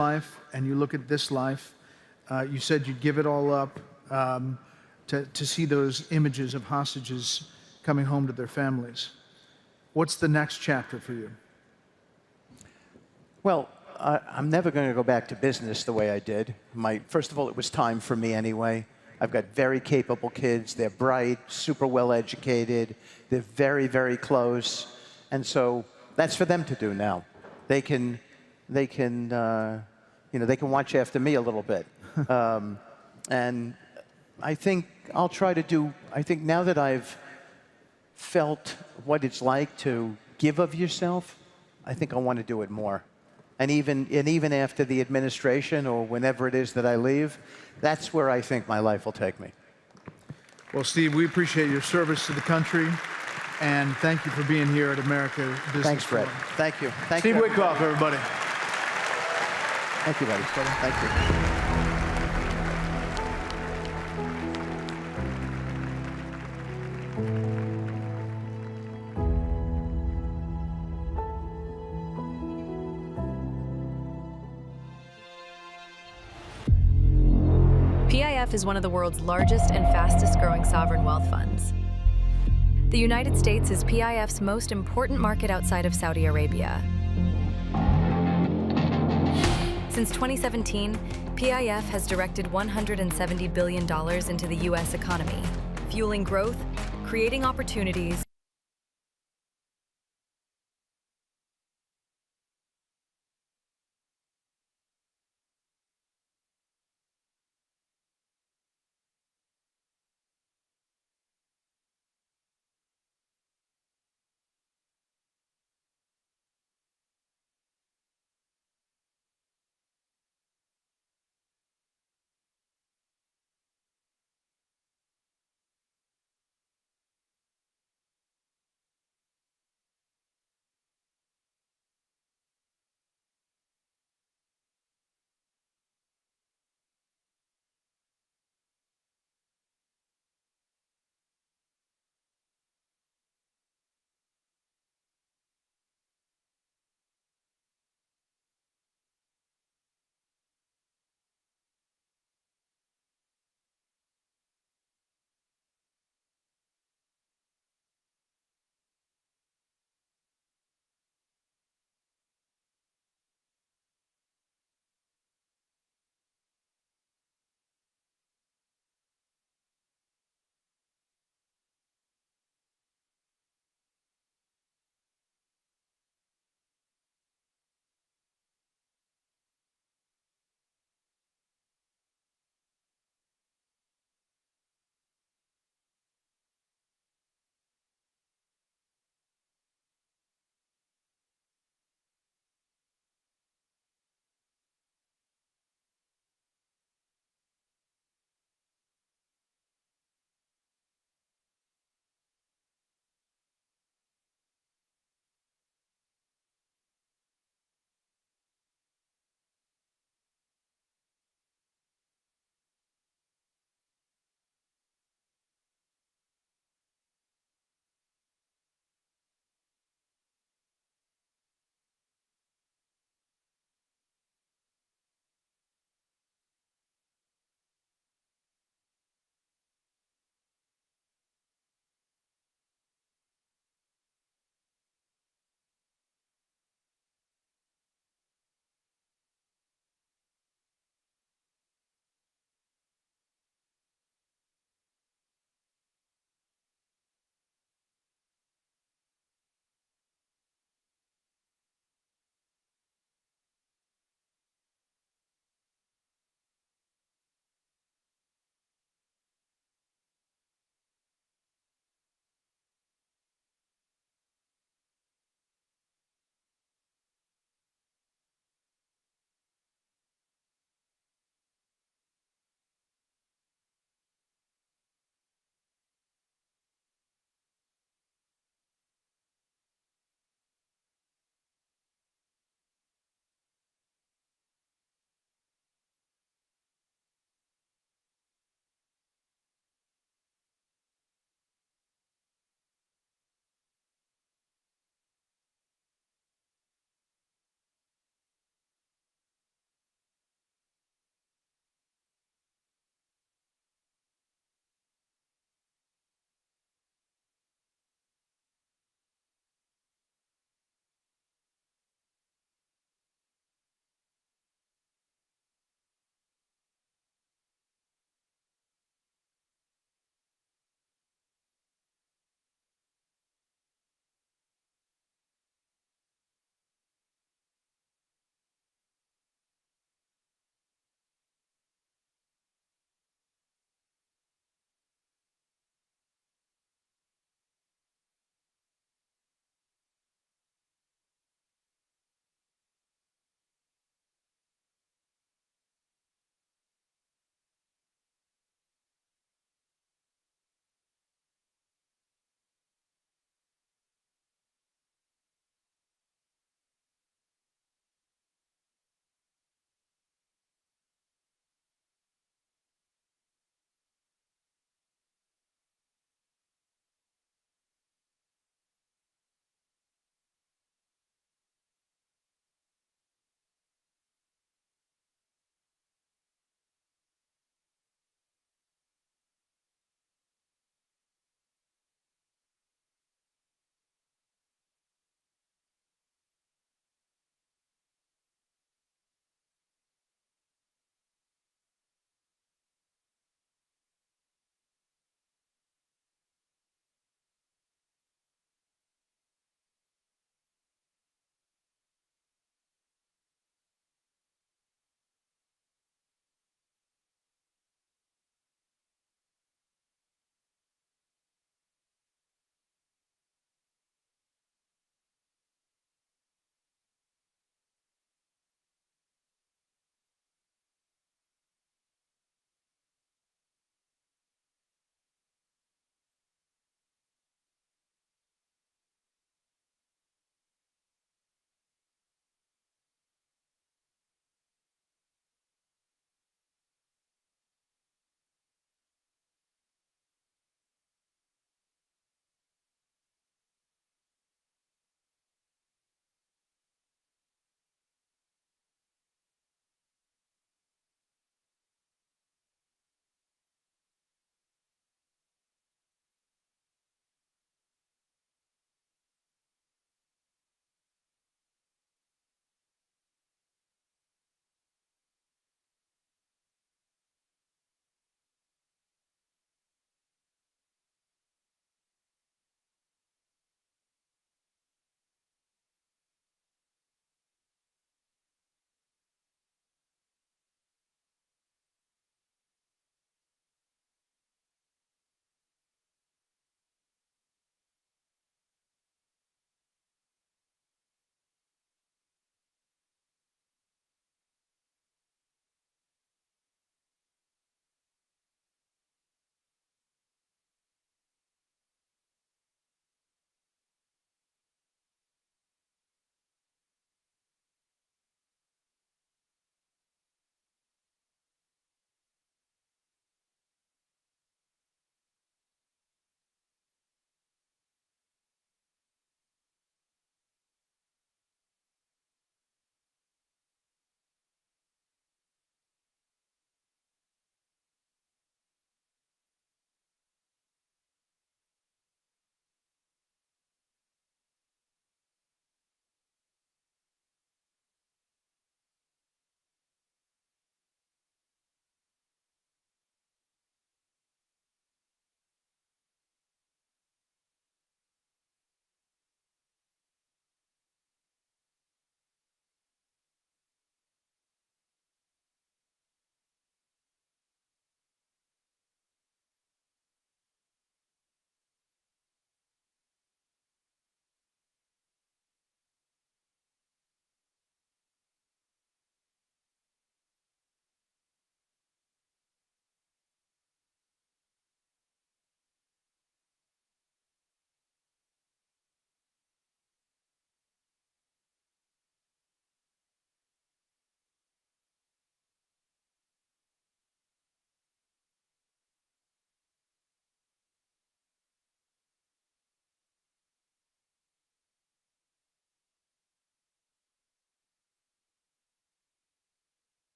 life and you look at this life, you said you'd give it all up to see those images of hostages coming home to their families. What's the next chapter for you? Well, I'm never going to go back to business the way I did. First of all, it was time for me anyway. I've got very capable kids. They're bright, super well educated. They're very, very close. And so that's for them to do now. They can watch after me a little bit. And I think I'll try to do, I think now that I've felt what it's like to give of yourself, I think I want to do it more. And even after the administration or whenever it is that I leave, that's where I think my life will take me. Well, Steve, we appreciate your service to the country, and thank you for being here at America Business Thanks, Fred. Forum. Thank you. Steve Witkoff, everybody. Thank you, buddy. Thank you. PIF is one of the world's largest and fastest-growing sovereign wealth funds. The United States is PIF's most important market outside of Saudi Arabia. Since 2017, PIF has directed $170 billion into the U.S. economy, fueling growth, creating opportunities,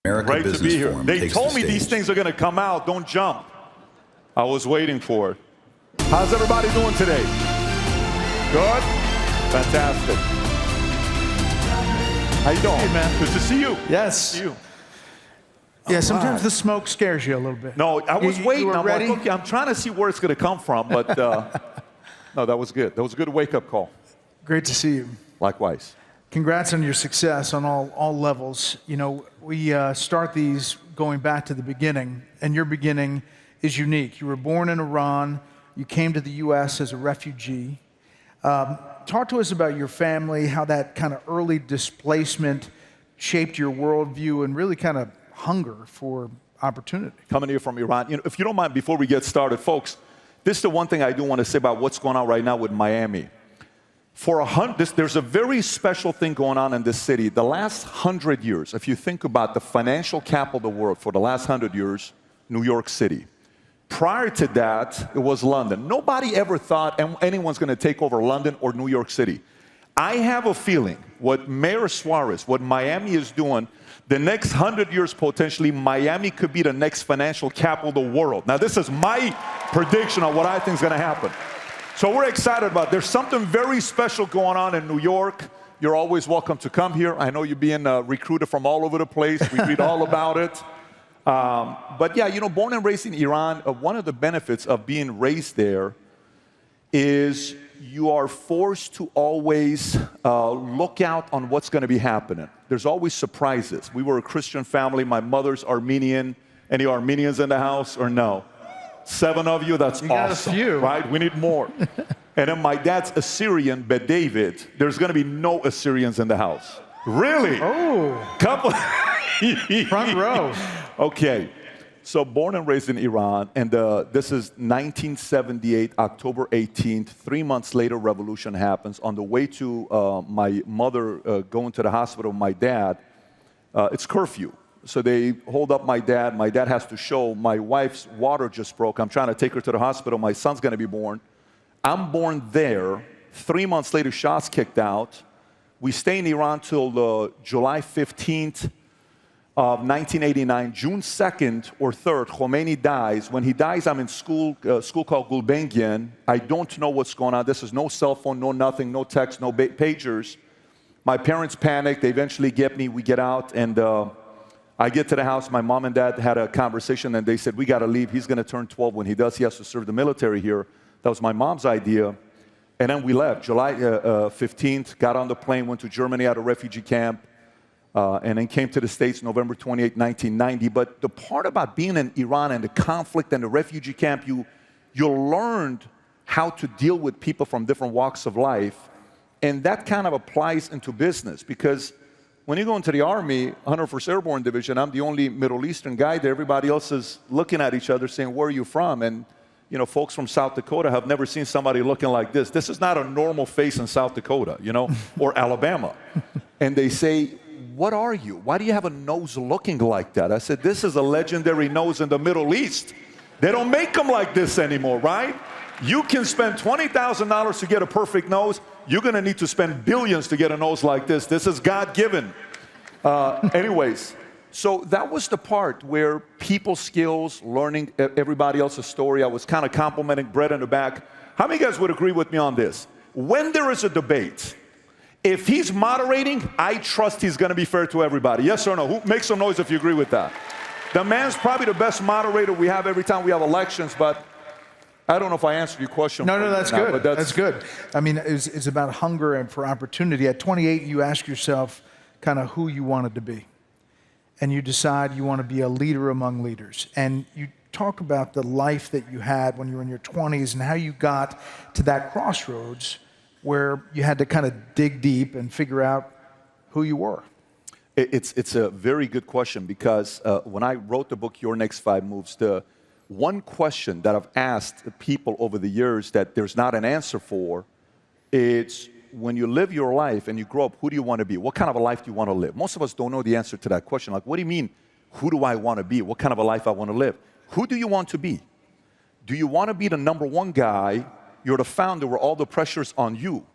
America Great to be here. Forum They takes told the me stage. these things are going to come out. Don't jump. I was waiting for it. How's everybody doing today? Good? Fantastic. How you doing? Hey, man. Good to see you. Yes. See you. Yeah, All sometimes right. the smoke scares you a little bit. No, I was You waiting. were I'm ready? like, okay, I'm trying to see where it's going to come from, but no, that was good. That was a good wake-up call. Great to see you. Likewise. Congrats on your success on all levels. You know, we start these going back to the beginning, and your beginning is unique. You were born in Iran. You came to the U.S. as a refugee. Talk to us about your family, how that kind of early displacement shaped your worldview and really kind of hunger for opportunity. Coming here from Iran. You know, if you don't mind, before we get started, folks, this is the one thing I do want to say about what's going on right now with Miami. There's a very special thing going on in this city. The last 100 years, if you think about the financial capital of the world for the last 100 years, New York City. Prior to that, it was London. Nobody ever thought anyone's going to take over London or New York City. I have a feeling what Mayor Suarez, what Miami is doing, the next 100 years potentially, Miami could be the next financial capital of the world. Now, this is my prediction on what I think is going to happen. So we're excited about it. There's something very special going on in New York. You're always welcome to come here. I know you're being recruited from all over the place. We read all about it. But yeah, you know, born and raised in Iran, one of the benefits of being raised there is you are forced to always look out on what's going to be happening. There's always surprises. We were a Christian family. My mother's Armenian. Any Armenians in the house or no? 7 of you, that's you got awesome, a few. right? We need more. And then my dad's Assyrian, but David, there's going to be no Assyrians in the house. Really? Oh. Couple. Front row. Okay. So born and raised in Iran, and this is 1978, October 18th. 3 months later, revolution happens. On the way to my mother going to the hospital, my dad, it's curfew. So they hold up my dad. My dad has to show my wife's water just broke. I'm trying to take her to the hospital. My son's going to be born. I'm born there. 3 months later, Shah's kicked out. We stay in Iran till July 15th of 1989. June 2nd or 3rd, Khomeini dies. When he dies, I'm in school called Gulbenkian. I don't know what's going on. This is no cell phone, no nothing, no text, no pagers. My parents panic. They eventually get me. We get out, and I get to the house. My mom and dad had a conversation, and they said, we got to leave. He's going to turn 12. When he does, he has to serve the military here. That was my mom's idea. And then we left. July 15th, got on the plane, went to Germany at a refugee camp, and then came to the States November 28, 1990. But the part about being in Iran and the conflict and the refugee camp, you learned how to deal with people from different walks of life. And that kind of applies into business, because when you go into the Army, 101st Airborne Division, I'm the only Middle Eastern guy there. Everybody else is looking at each other saying, where are you from? And, you know, folks from South Dakota have never seen somebody looking like this. This is not a normal face in South Dakota, you know, or Alabama. And they say, what are you? Why do you have a nose looking like that? I said, this is a legendary nose in the Middle East. They don't make them like this anymore, right? You can spend $20,000 to get a perfect nose. You're going to need to spend billions to get a nose like this. This is God-given. Anyways, so that was the part where people skills, learning everybody else's story. I was kind of complimenting Brett in the back. How many guys would agree with me on this? When there is a debate, if he's moderating, I trust he's going to be fair to everybody. Yes or no? Who makes some noise if you agree with that? The man's probably the best moderator we have every time we have elections, but I don't know if I answered your question. No, that's good. But that's good. I mean, it's about hunger and for opportunity. At 28, you ask yourself kind of who you wanted to be. And you decide you want to be a leader among leaders. And you talk about the life that you had when you were in your 20s and how you got to that crossroads where you had to kind of dig deep and figure out who you were. It's a very good question, because when I wrote the book, Your Next 5 Moves, the one question that I've asked people over the years that there's not an answer for, it's when you live your life and you grow up, who do you want to be? What kind of a life do you want to live? Most of us don't know the answer to that question. Like, what do you mean, who do I want to be? What kind of a life I want to live? Who do you want to be? Do you want to be the #1 guy? You're the founder where all the pressure's on you.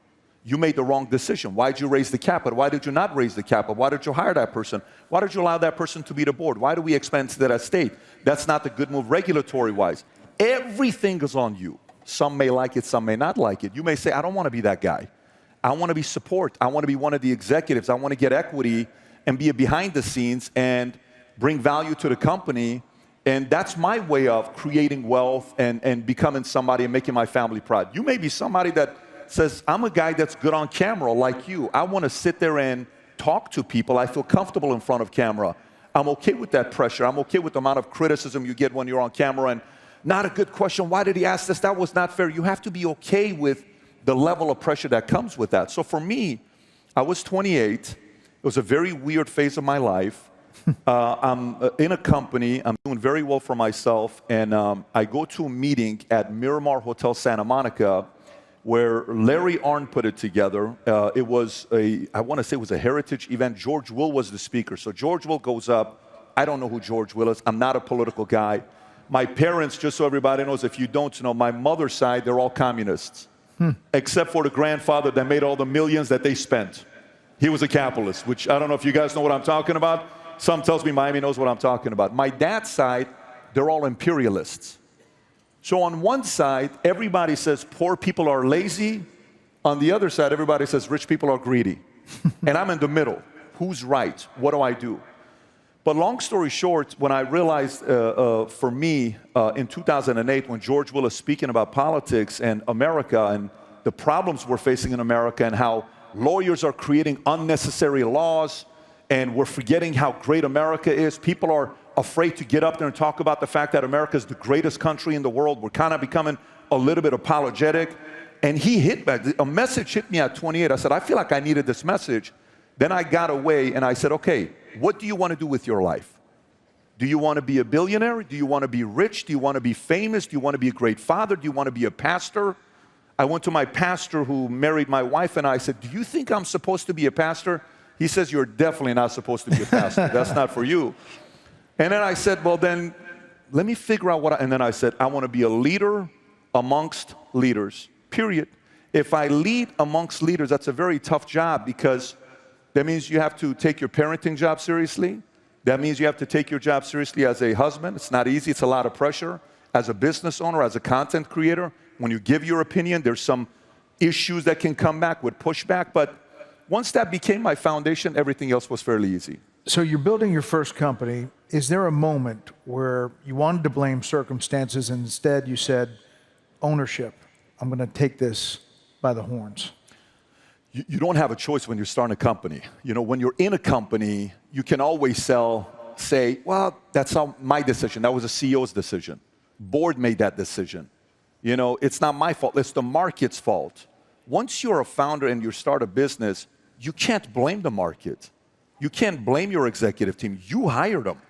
You made the wrong decision. Why did you raise the capital? Why did you not raise the capital? Why did you hire that person? Why did you allow that person to be the board? Why do we expand to that estate? That's not the good move regulatory-wise. Everything is on you. Some may like it, some may not like it. You may say, I don't want to be that guy. I want to be support. I want to be one of the executives. I want to get equity and be behind the scenes and bring value to the company. And that's my way of creating wealth and becoming somebody and making my family proud. You may be somebody that says, I'm a guy that's good on camera like you. I want to sit there and talk to people. I feel comfortable in front of camera. I'm okay with that pressure. I'm okay with the amount of criticism you get when you're on camera. And not a good question. Why did he ask this? That was not fair. You have to be okay with the level of pressure that comes with that. So for me, I was 28. It was a very weird phase of my life. I'm in a company. I'm doing very well for myself. And I go to a meeting at Miramar Hotel Santa Monica where Larry Arnn put it together. It was I want to say it was a heritage event. George Will was the speaker. So George Will goes up. I don't know who George Will is. I'm not a political guy. My parents, just so everybody knows, if you don't know, my mother's side, they're all communists. Except for the grandfather that made all the millions that they spent. He was a capitalist, which I don't know if you guys know what I'm talking about. Some tells me Miami knows what I'm talking about. My dad's side, they're all imperialists. So on one side, everybody says poor people are lazy. On the other side, everybody says rich people are greedy. And I'm in the middle. Who's right? What do I do? But long story short, when I realized for me in 2008, when George Will is speaking about politics and America and the problems we're facing in America and how lawyers are creating unnecessary laws and we're forgetting how great America is. People are afraid to get up there and talk about the fact that America is the greatest country in the world. We're kind of becoming a little bit apologetic. And he hit back. A message hit me at 28. I said, I feel like I needed this message. Then I got away and I said, okay, what do you want to do with your life? Do you want to be a billionaire? Do you want to be rich? Do you want to be famous? Do you want to be a great father? Do you want to be a pastor? I went to my pastor who married my wife and I said, do you think I'm supposed to be a pastor? He says, you're definitely not supposed to be a pastor. That's not for you. And then I said, well, then let me figure out and then I said, I want to be a leader amongst leaders, period. If I lead amongst leaders, that's a very tough job because that means you have to take your parenting job seriously. That means you have to take your job seriously as a husband. It's not easy. It's a lot of pressure. As a business owner, as a content creator, when you give your opinion, there's some issues that can come back with pushback. But once that became my foundation, everything else was fairly easy. So you're building your first company. Is there a moment where you wanted to blame circumstances and instead you said, ownership, I'm going to take this by the horns? You don't have a choice when you're starting a company. You know, when you're in a company, you can always say, well, that's not my decision. That was a CEO's decision. Board made that decision. You know, it's not my fault. It's the market's fault. Once you're a founder and you start a business, you can't blame the market. You can't blame your executive team. You hired them.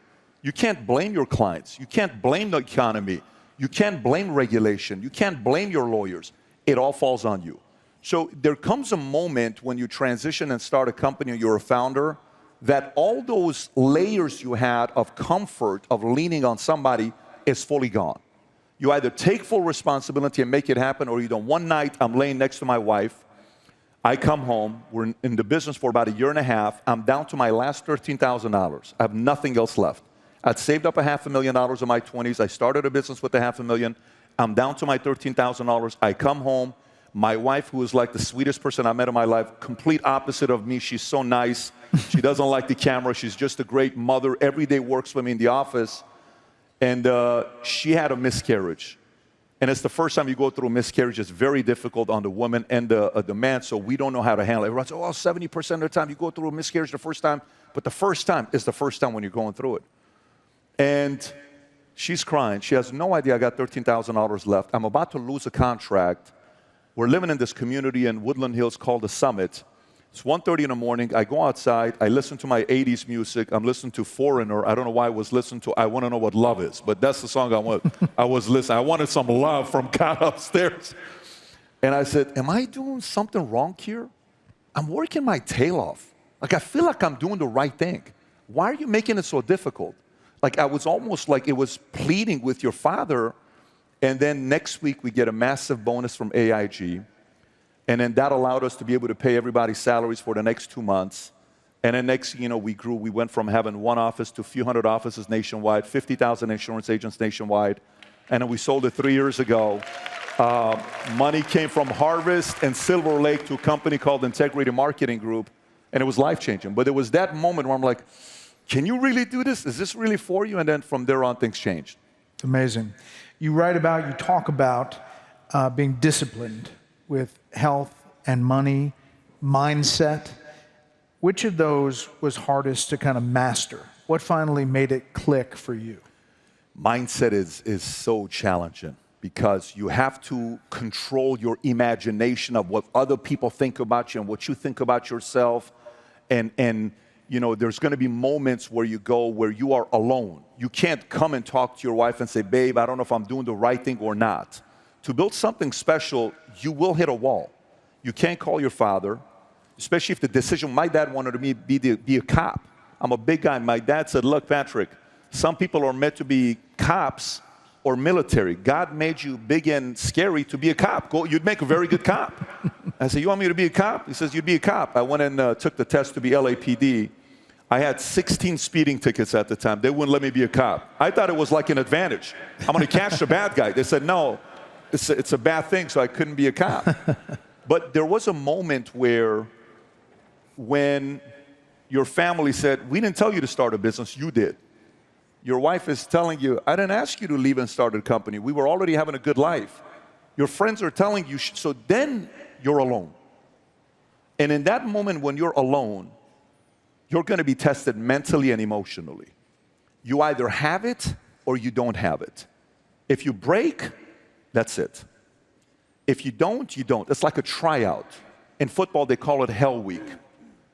You can't blame your clients. You can't blame the economy. You can't blame regulation. You can't blame your lawyers. It all falls on you. So there comes a moment when you transition and start a company and you're a founder that all those layers you had of comfort, of leaning on somebody, is fully gone. You either take full responsibility and make it happen, or you don't. One night, I'm laying next to my wife. I come home. We're in the business for about a year and a half. I'm down to my last $13,000. I have nothing else left. I'd saved up $500,000 in my 20s. I started a business with $500,000. I'm down to my $13,000. I come home. My wife, who is like the sweetest person I met in my life, complete opposite of me. She's so nice. She doesn't like the camera. She's just a great mother. Every day works with me in the office. And she had a miscarriage. And it's the first time you go through a miscarriage. It's very difficult on the woman and the man, so we don't know how to handle it. Everyone says, oh, 70% of the time you go through a miscarriage the first time. But the first time is the first time when you're going through it. And she's crying. She has no idea I got $13,000 left. I'm about to lose a contract. We're living in this community in Woodland Hills called The Summit. It's 1:30 in the morning. I go outside. I listen to my 80s music. I'm listening to Foreigner. I don't know why I was listening to I Want to Know What Love Is, but that's the song I was listening. I wanted some love from God upstairs. And I said, am I doing something wrong here? I'm working my tail off. Like, I feel like I'm doing the right thing. Why are you making it so difficult? Like, I was almost like it was pleading with your father. And then next week, we get a massive bonus from AIG. And then that allowed us to be able to pay everybody's salaries for the next 2 months. And then next, we grew. We went from having one office to a few hundred offices nationwide, 50,000 insurance agents nationwide. And then we sold it 3 years ago. Money came from Harvest and Silver Lake to a company called Integrity Marketing Group, and it was life-changing. But it was that moment where I'm like, can you really do this? Is this really for you? And then from there on, things changed. Amazing. You talk about being disciplined with health and money, mindset. Which of those was hardest to kind of master? What finally made it click for you? Mindset is so challenging because you have to control your imagination of what other people think about you and what you think about yourself. And there's going to be moments where you are alone. You can't come and talk to your wife and say, babe, I don't know if I'm doing the right thing or not. To build something special, you will hit a wall. You can't call your father, especially if the decision, my dad wanted me to be a cop. I'm a big guy. My dad said, look, Patrick, some people are meant to be cops or military. God made you big and scary to be a cop. You'd make a very good cop. I said, you want me to be a cop? He says, you'd be a cop. I went and took the test to be LAPD. I had 16 speeding tickets at the time. They wouldn't let me be a cop. I thought it was like an advantage. I'm going to catch the bad guy. They said, no, it's a bad thing, so I couldn't be a cop. But there was a moment when your family said, we didn't tell you to start a business, you did. Your wife is telling you, I didn't ask you to leave and start a company. We were already having a good life. Your friends are telling you, so then you're alone. And in that moment when you're alone, you're going to be tested mentally and emotionally. You either have it or you don't have it. If you break, that's it. If you don't, you don't. It's like a tryout. In football, they call it Hell Week.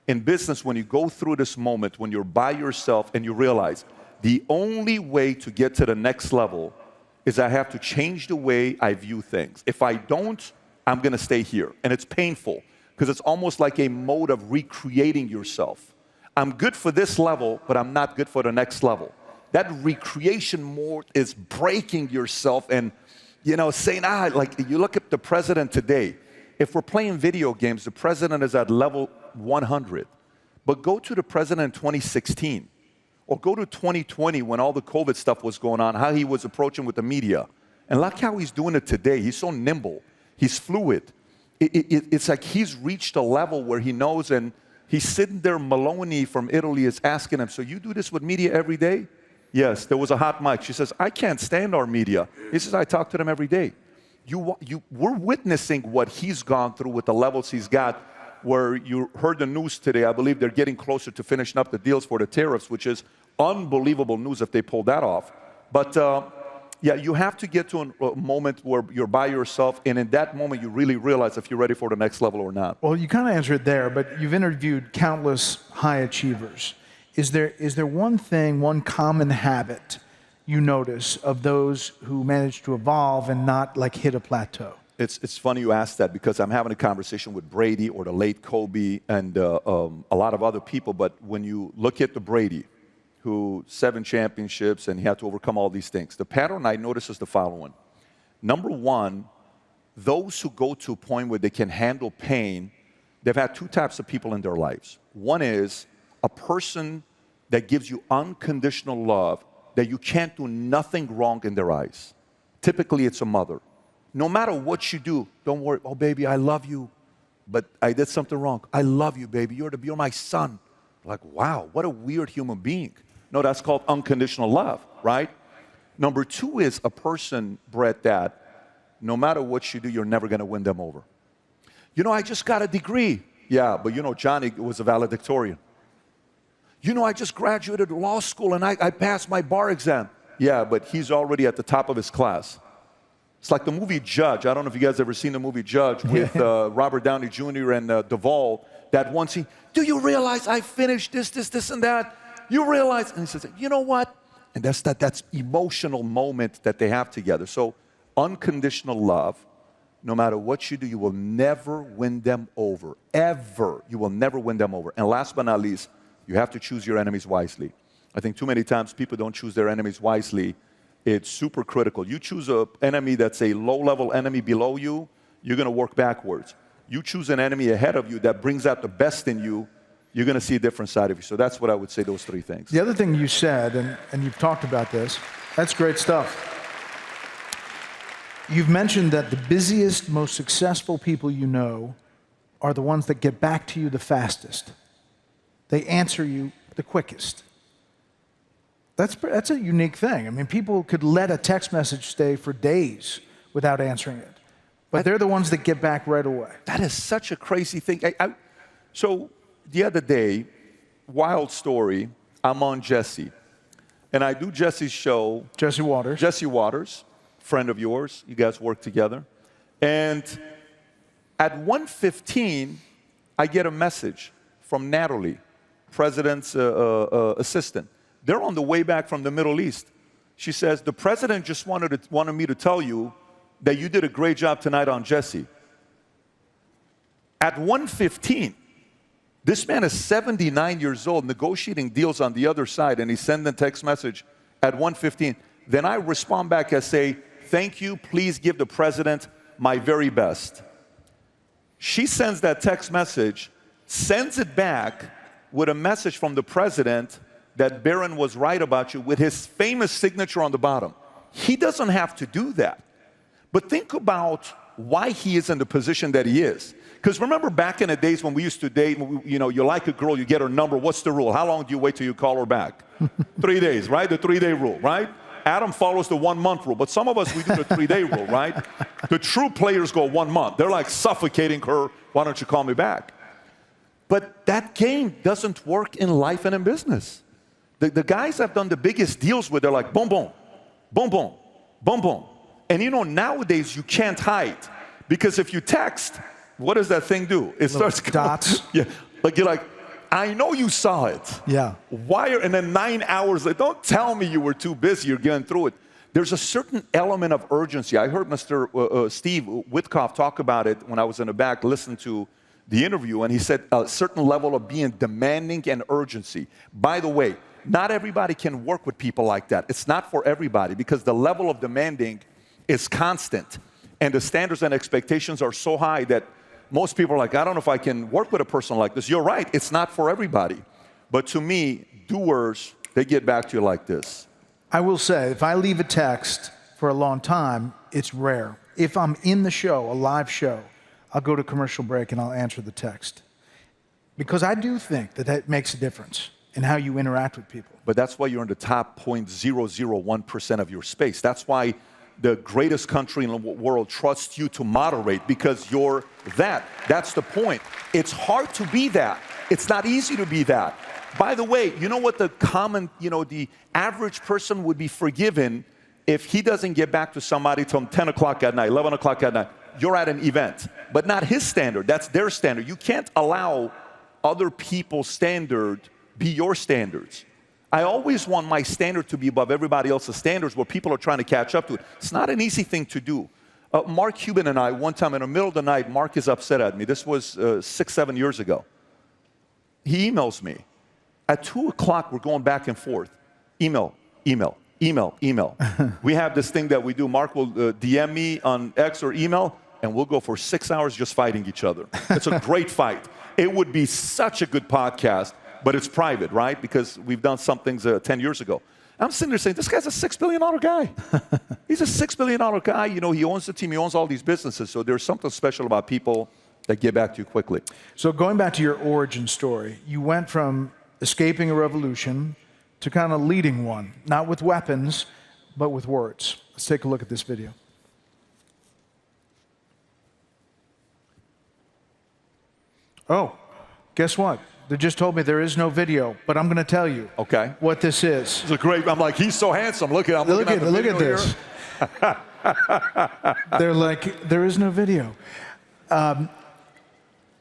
In business, when you go through this moment, when you're by yourself and you realize the only way to get to the next level is I have to change the way I view things. If I don't, I'm going to stay here. And it's painful because it's almost like a mode of recreating yourself. I'm good for this level, but I'm not good for the next level. That recreation mode is breaking yourself and, saying, like you look at the president today. If we're playing video games, the president is at level 100. But go to the president in 2016. Or go to 2020 when all the COVID stuff was going on, how he was approaching with the media. And look how he's doing it today. He's so nimble. He's fluid. It's like he's reached a level where he knows, and he's sitting there. Maloney from Italy is asking him, so you do this with media every day? Yes, there was a hot mic. She says, I can't stand our media. He says, I talk to them every day. We're witnessing what he's gone through with the levels he's got, where you heard the news today. I believe they're getting closer to finishing up the deals for the tariffs, which is unbelievable news if they pull that off. But you have to get to a moment where you're by yourself, and in that moment, you really realize if you're ready for the next level or not. Well, you kind of answered it there, but you've interviewed countless high achievers. Is there one thing, one common habit you notice of those who manage to evolve and not like hit a plateau? It's funny you ask that because I'm having a conversation with Brady or the late Kobe and a lot of other people. But when you look at the Brady, who 7 championships and he had to overcome all these things, the pattern I notice is the following. Number one, those who go to a point where they can handle pain, they've had 2 types of people in their lives. One is a person that gives you unconditional love, that you can't do nothing wrong in their eyes. Typically, it's a mother. No matter what you do, don't worry. Oh, baby, I love you, but I did something wrong. I love you, baby. You're my son. Like, wow, what a weird human being. No, that's called unconditional love, right? Number 2 is a person, Brett, that no matter what you do, you're never going to win them over. I just got a degree. Yeah, but Johnny was a valedictorian. I just graduated law school and I passed my bar exam. Yeah, but he's already at the top of his class. It's like the movie Judge. I don't know if you guys ever seen the movie Judge with Robert Downey Jr. and Duvall. That one scene, do you realize I finished this, and that? You realize? And he says, you know what? And that's emotional moment that they have together. So unconditional love, no matter what you do, you will never win them over. Ever. You will never win them over. And last but not least, you have to choose your enemies wisely. I think too many times people don't choose their enemies wisely. It's super critical. You choose an enemy that's a low-level enemy below you, you're going to work backwards. you choose an enemy ahead of you that brings out the best in you, you're going to see a different side of you. So that's what I would say, those three things. The other thing you said, and you've talked about this, that's great stuff. You've mentioned that the busiest, most successful people you know are the ones that get back to you the fastest. They answer you the quickest. That's a unique thing. I mean, people could let a text message stay for days without answering it. But they're the ones that get back right away. That is such a crazy thing. So the other day, wild story, I'm on Jesse. And I do Jesse's show. Jesse Waters. Jesse Waters, friend of yours. You guys work together. And at 1:15, I get a message from Natalie, president's assistant. They're on the way back from the Middle East. She says, the president just wanted me to tell you that you did a great job tonight on Jesse. At 1:15, this man is 79 years old, negotiating deals on the other side, and he sends a text message at 1:15. Then I respond back and say, thank you, please give the president my very best. She sends that text message, sends it back with a message from the president that Barron was right about you with his famous signature on the bottom. He doesn't have to do that. But think about why he is in the position that he is. Because remember back in the days when we used to date, you know, you like a girl, you get her number, what's the rule? How long do you wait till you call her back? 3 days, right? The 3-day rule, right? Adam follows the 1 month rule, but some of us, we do the 3-day rule, right? The true players go 1 month. They're like suffocating her, why don't you call me back? But that game doesn't work in life and in business. The guys I've done the biggest deals with, they're like, boom, boom, boom, boom, boom, boom. And you know, nowadays you can't hide. Because if you text, what does that thing do? It starts dots. Yeah, like you're like, I know you saw it. Yeah. Why? And then 9 hours, like, don't tell me you were too busy, you're getting through it. There's a certain element of urgency. I heard Mr. Steve Witkoff talk about it when I was in the back, listening to the interview, and he said a certain level of being demanding and urgency. By the way, not everybody can work with people like that. It's not for everybody because the level of demanding is constant. And the standards and expectations are so high that most people are like, I don't know if I can work with a person like this. You're right, it's not for everybody. But to me, doers, they get back to you like this. I will say, if I leave a text for a long time, it's rare. If I'm in the show, a live show, I'll go to commercial break and I'll answer the text. Because I do think that that makes a difference in how you interact with people. But that's why you're in the top 0.001% of your space. That's why the greatest country in the world trusts you to moderate, because you're that. That's the point. It's hard to be that. It's not easy to be that. By the way, you know what the common, the average person would be forgiven if he doesn't get back to somebody till 10 o'clock at night, 11 o'clock at night. You're at an event, but not his standard. That's their standard. You can't allow other people's standard be your standards. I always want my standard to be above everybody else's standards where people are trying to catch up to it. It's not an easy thing to do. Mark Cuban and I, one time in the middle of the night, Mark is upset at me. This was 6-7 years ago. He emails me. At 2 o'clock, we're going back and forth. Email. We have this thing that we do. Mark will DM me on X or email, and we'll go for 6 hours just fighting each other. It's a great fight. It would be such a good podcast, but it's private, right? Because we've done some things 10 years ago. I'm sitting there saying, this guy's a $6 billion guy. He's a $6 billion guy. He owns the team. He owns all these businesses. So there's something special about people that get back to you quickly. So going back to your origin story, you went from escaping a revolution to kind of leading one, not with weapons, but with words. Let's take a look at this video. Oh, guess what? They just told me there is no video, but I'm going to tell you what this is. It's a great, I'm like, he's so handsome. Look at this. They're like, there is no video.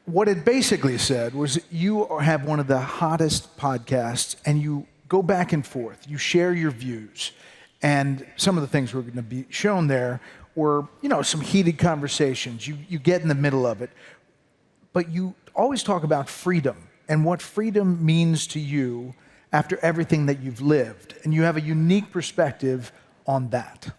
What it basically said was you have one of the hottest podcasts, and you go back and forth. You share your views. And some of the things we're going to be shown there were, some heated conversations. You get in the middle of it. But you always talk about freedom and what freedom means to you after everything that you've lived. And you have a unique perspective on that.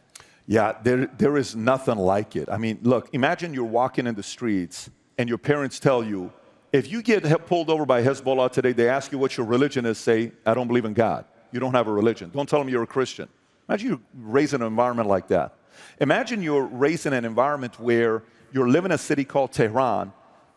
Yeah, there is nothing like it. I mean, look, imagine you're walking in the streets and your parents tell you, if you get pulled over by Hezbollah today, they ask you what your religion is, say, I don't believe in God. You don't have a religion. Don't tell them you're a Christian. Imagine you're raised in an environment like that. Imagine you're raised in an environment where you're living in a city called Tehran,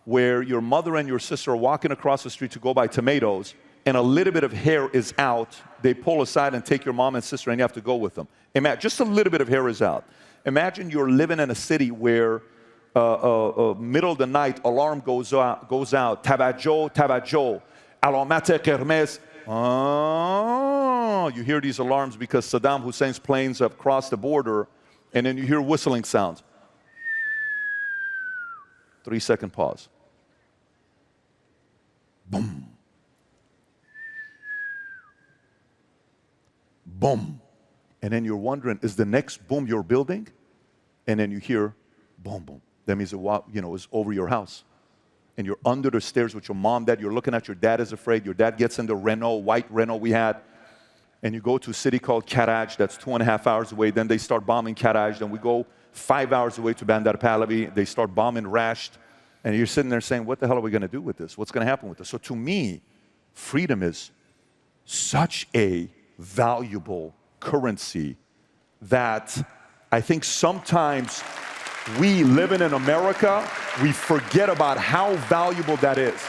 where your mother and your sister are walking across the street to go buy tomatoes, and a little bit of hair is out. They pull aside and take your mom and sister, and you have to go with them. Imagine, just a little bit of hair is out. Imagine you're living in a city where middle of the night, alarm goes out, Tabajo, Tabajo, Alamate Kermes. Oh, you hear these alarms because Saddam Hussein's planes have crossed the border, and then you hear whistling sounds. 3-second pause. Boom. Boom. And then you're wondering, is the next boom your building? And then you hear boom, boom. That means it's over your house. And you're under the stairs with your mom, dad. You're looking at your dad is afraid. Your dad gets in the Renault, white Renault we had. And you go to a city called Karaj, that's 2.5 hours away. Then they start bombing Karaj. Then we go 5 hours away to Bandar Pahlavi. They start bombing Rasht. And you're sitting there saying, what the hell are we going to do with this? What's going to happen with this? So to me, freedom is such a valuable currency that I think sometimes we living in America, we forget about how valuable that is.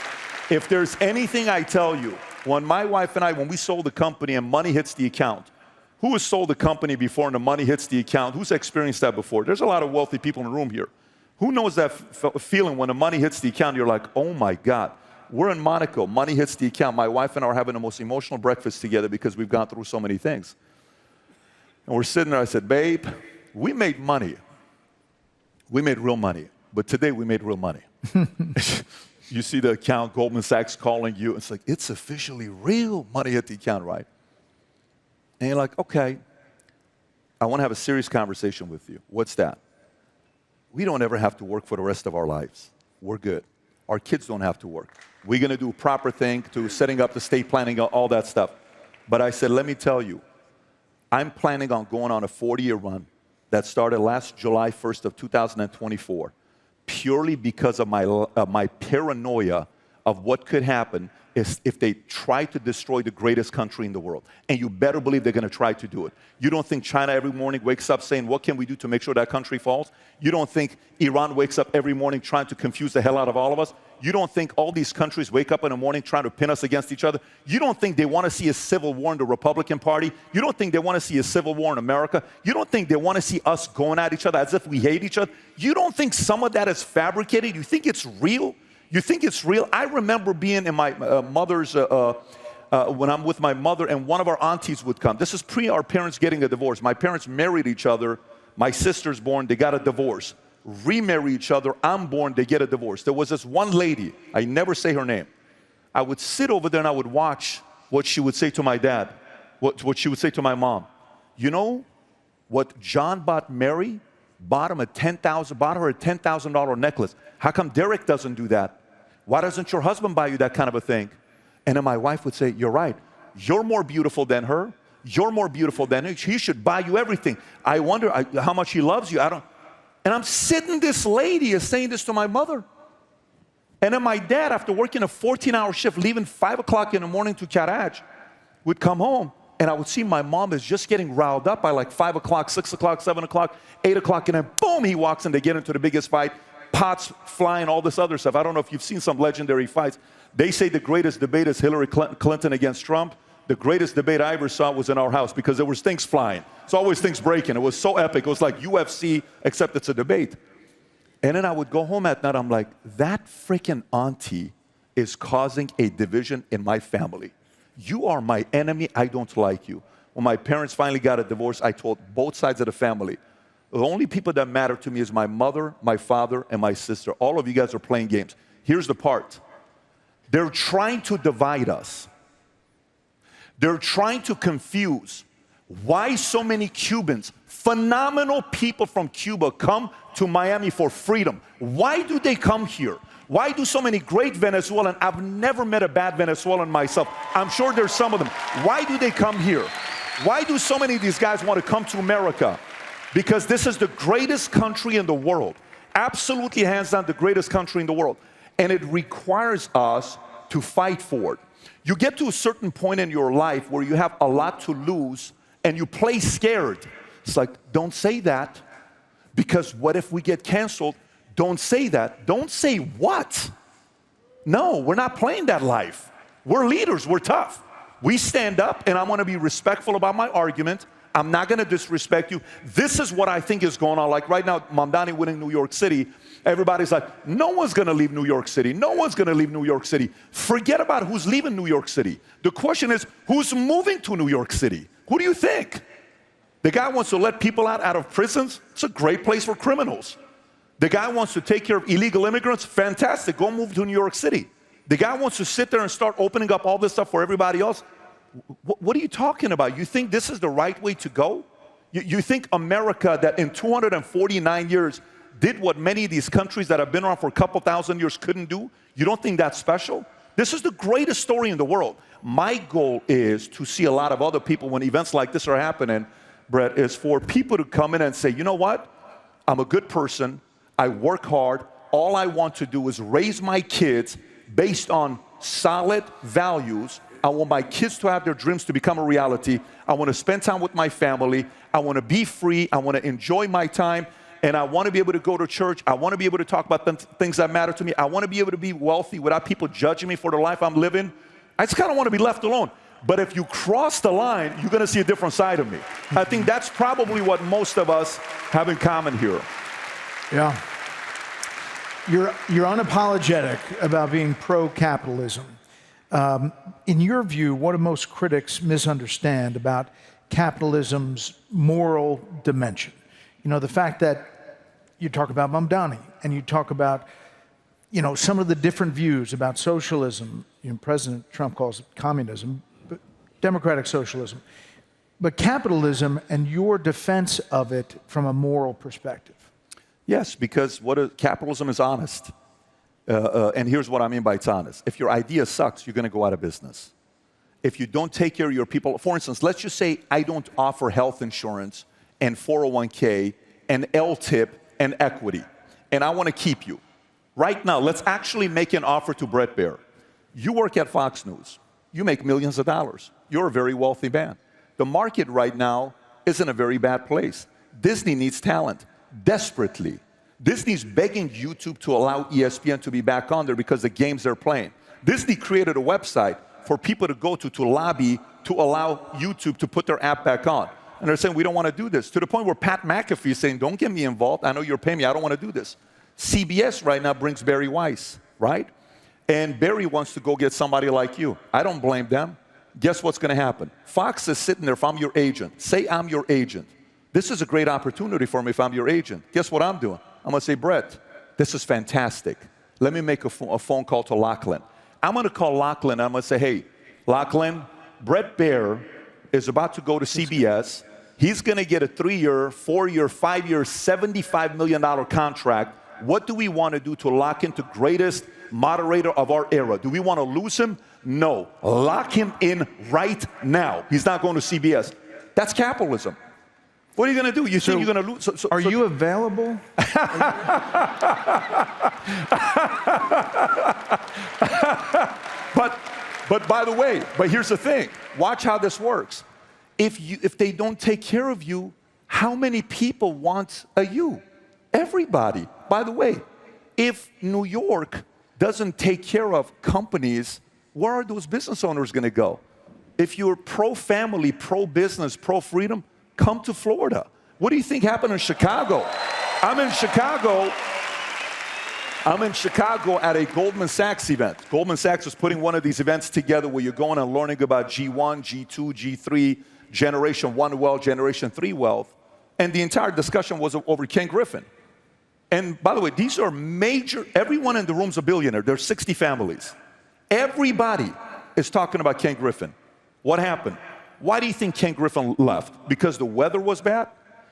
If there's anything I tell you, when my wife and I, when we sold the company and money hits the account, who has sold the company before and the money hits the account? Who's experienced that before? There's a lot of wealthy people in the room here. Who knows that feeling when the money hits the account, you're like, oh my God. We're in Monaco, money hits the account. My wife and I are having the most emotional breakfast together because we've gone through so many things. And we're sitting there, I said, babe, we made money. We made real money, but today we made real money. You see the account, Goldman Sachs calling you. It's like, it's officially real money at the account, right? And you're like, okay, I want to have a serious conversation with you. What's that? We don't ever have to work for the rest of our lives. We're good. Our kids don't have to work. We're going to do a proper thing to setting up the estate planning, all that stuff. But I said, let me tell you, I'm planning on going on a 40-year run that started last July 1st of 2024, purely because of my paranoia of what could happen if they try to destroy the greatest country in the world. And you better believe they're going to try to do it. You don't think China every morning wakes up saying, what can we do to make sure that country falls? You don't think Iran wakes up every morning trying to confuse the hell out of all of us? You don't think all these countries wake up in the morning trying to pin us against each other? You don't think they want to see a civil war in the Republican Party? You don't think they want to see a civil war in America? You don't think they want to see us going at each other as if we hate each other? You don't think some of that is fabricated? You think it's real? You think it's real? I remember being in my mother's, when I'm with my mother, and one of our aunties would come. This is pre our parents getting a divorce. My parents married each other. My sister's born, they got a divorce. Remarry each other, I'm born, they get a divorce. There was this one lady, I never say her name. I would sit over there and I would watch what she would say to my dad, what she would say to my mom. You know what John bought Mary? Bought her a $10,000 necklace. How come Derek doesn't do that? Why doesn't your husband buy you that kind of a thing? And then my wife would say, you're right. You're more beautiful than her. You're more beautiful than her. He should buy you everything. I wonder how much he loves you. And I'm sitting, this lady is saying this to my mother. And then my dad, after working a 14-hour shift, leaving 5 o'clock in the morning to Karaj, would come home. And I would see my mom is just getting riled up by like 5 o'clock, 6 o'clock, 7 o'clock, 8 o'clock. And then boom, he walks in. They get into the biggest fight. Pots flying, all this other stuff. I don't know if you've seen some legendary fights. They say the greatest debate is Hillary Clinton against Trump. The greatest debate I ever saw was in our house because there was things flying. It's always things breaking. It was so epic. It was like UFC, except it's a debate. And then I would go home at night. I'm like, that freaking auntie is causing a division in my family. You are my enemy. I don't like you. When my parents finally got a divorce, I told both sides of the family, the only people that matter to me is my mother, my father, and my sister. All of you guys are playing games. Here's the part. They're trying to divide us. They're trying to confuse. Why so many Cubans, phenomenal people from Cuba, come to Miami for freedom? Why do they come here? Why do so many great Venezuelans? I've never met a bad Venezuelan myself. I'm sure there's some of them. Why do they come here? Why do so many of these guys want to come to America? Because this is the greatest country in the world. Absolutely, hands down, the greatest country in the world. And it requires us to fight for it. You get to a certain point in your life where you have a lot to lose and you play scared. It's like, don't say that, because what if we get canceled? Don't say that. Don't say what? No, we're not playing that life. We're leaders, we're tough. We stand up, and I'm gonna be respectful about my argument. I'm not gonna disrespect you. This is what I think is going on. Like right now, Mamdani winning New York City, everybody's like, no one's gonna leave New York City. No one's gonna leave New York City. Forget about who's leaving New York City. The question is, who's moving to New York City? Who do you think? The guy wants to let people out of prisons. It's a great place for criminals. The guy wants to take care of illegal immigrants. Fantastic, go move to New York City. The guy wants to sit there and start opening up all this stuff for everybody else. What are you talking about? You think this is the right way to go? You think America, that in 249 years did what many of these countries that have been around for a couple thousand years couldn't do? You don't think that's special? This is the greatest story in the world. My goal is to see a lot of other people when events like this are happening, Brett, is for people to come in and say, you know what? I'm a good person. I work hard. All I want to do is raise my kids based on solid values. I want my kids to have their dreams to become a reality. I want to spend time with my family. I want to be free. I want to enjoy my time. And I want to be able to go to church. I want to be able to talk about things that matter to me. I want to be able to be wealthy without people judging me for the life I'm living. I just kind of want to be left alone. But if you cross the line, you're going to see a different side of me. I think that's probably what most of us have in common here. Yeah. You're unapologetic about being pro-capitalism. In your view, what do most critics misunderstand about capitalism's moral dimension? You know, the fact that you talk about Mamdani and you talk about, you know, some of the different views about socialism. You know, President Trump calls it communism, but democratic socialism. But capitalism and your defense of it from a moral perspective. Yes, because capitalism is honest. And here's what I mean by it's honest. If your idea sucks, you're going to go out of business. If you don't take care of your people, for instance, let's just say I don't offer health insurance and 401k and LTIP and equity, and I want to keep you. Right now, let's actually make an offer to Brett Baer. You work at Fox News. You make millions of dollars. You're a very wealthy man. The market right now is in a very bad place. Disney needs talent desperately. Disney's begging YouTube to allow ESPN to be back on there because the games they're playing. Disney created a website for people to go to lobby to allow YouTube to put their app back on. And they're saying, we don't want to do this. To the point where Pat McAfee is saying, don't get me involved. I know you're paying me. I don't want to do this. CBS right now brings Barry Weiss, right? And Barry wants to go get somebody like you. I don't blame them. Guess what's going to happen? Fox is sitting there. If I'm your agent, say I'm your agent. This is a great opportunity for me if I'm your agent. Guess what I'm doing? I'm going to say, Brett, this is fantastic. Let me make a phone call to Lachlan. I'm going to call Lachlan and I'm going to say, hey, Lachlan, Brett Baer is about to go to CBS. He's going to get a 3-year, 4-year, 5-year, $75 million contract. What do we want to do to lock in the greatest moderator of our era? Do we want to lose him? No. Lock him in right now. He's not going to CBS. That's capitalism. What are you going to do? You think you're going to lose? Are you available? But by the way, here's the thing. Watch how this works. If they don't take care of you, how many people want you? Everybody. By the way, if New York doesn't take care of companies, where are those business owners going to go? If you're pro-family, pro-business, pro-freedom, come to Florida. What do you think happened in Chicago? I'm in Chicago at a Goldman Sachs event. Goldman Sachs is putting one of these events together where you're going and learning about G1, G2, G3, Generation 1 wealth, Generation 3 wealth. And the entire discussion was over Ken Griffin. And by the way, these are major, everyone in the room's a billionaire. There's 60 families. Everybody is talking about Ken Griffin. What happened? Why do you think Ken Griffin left? Because the weather was bad?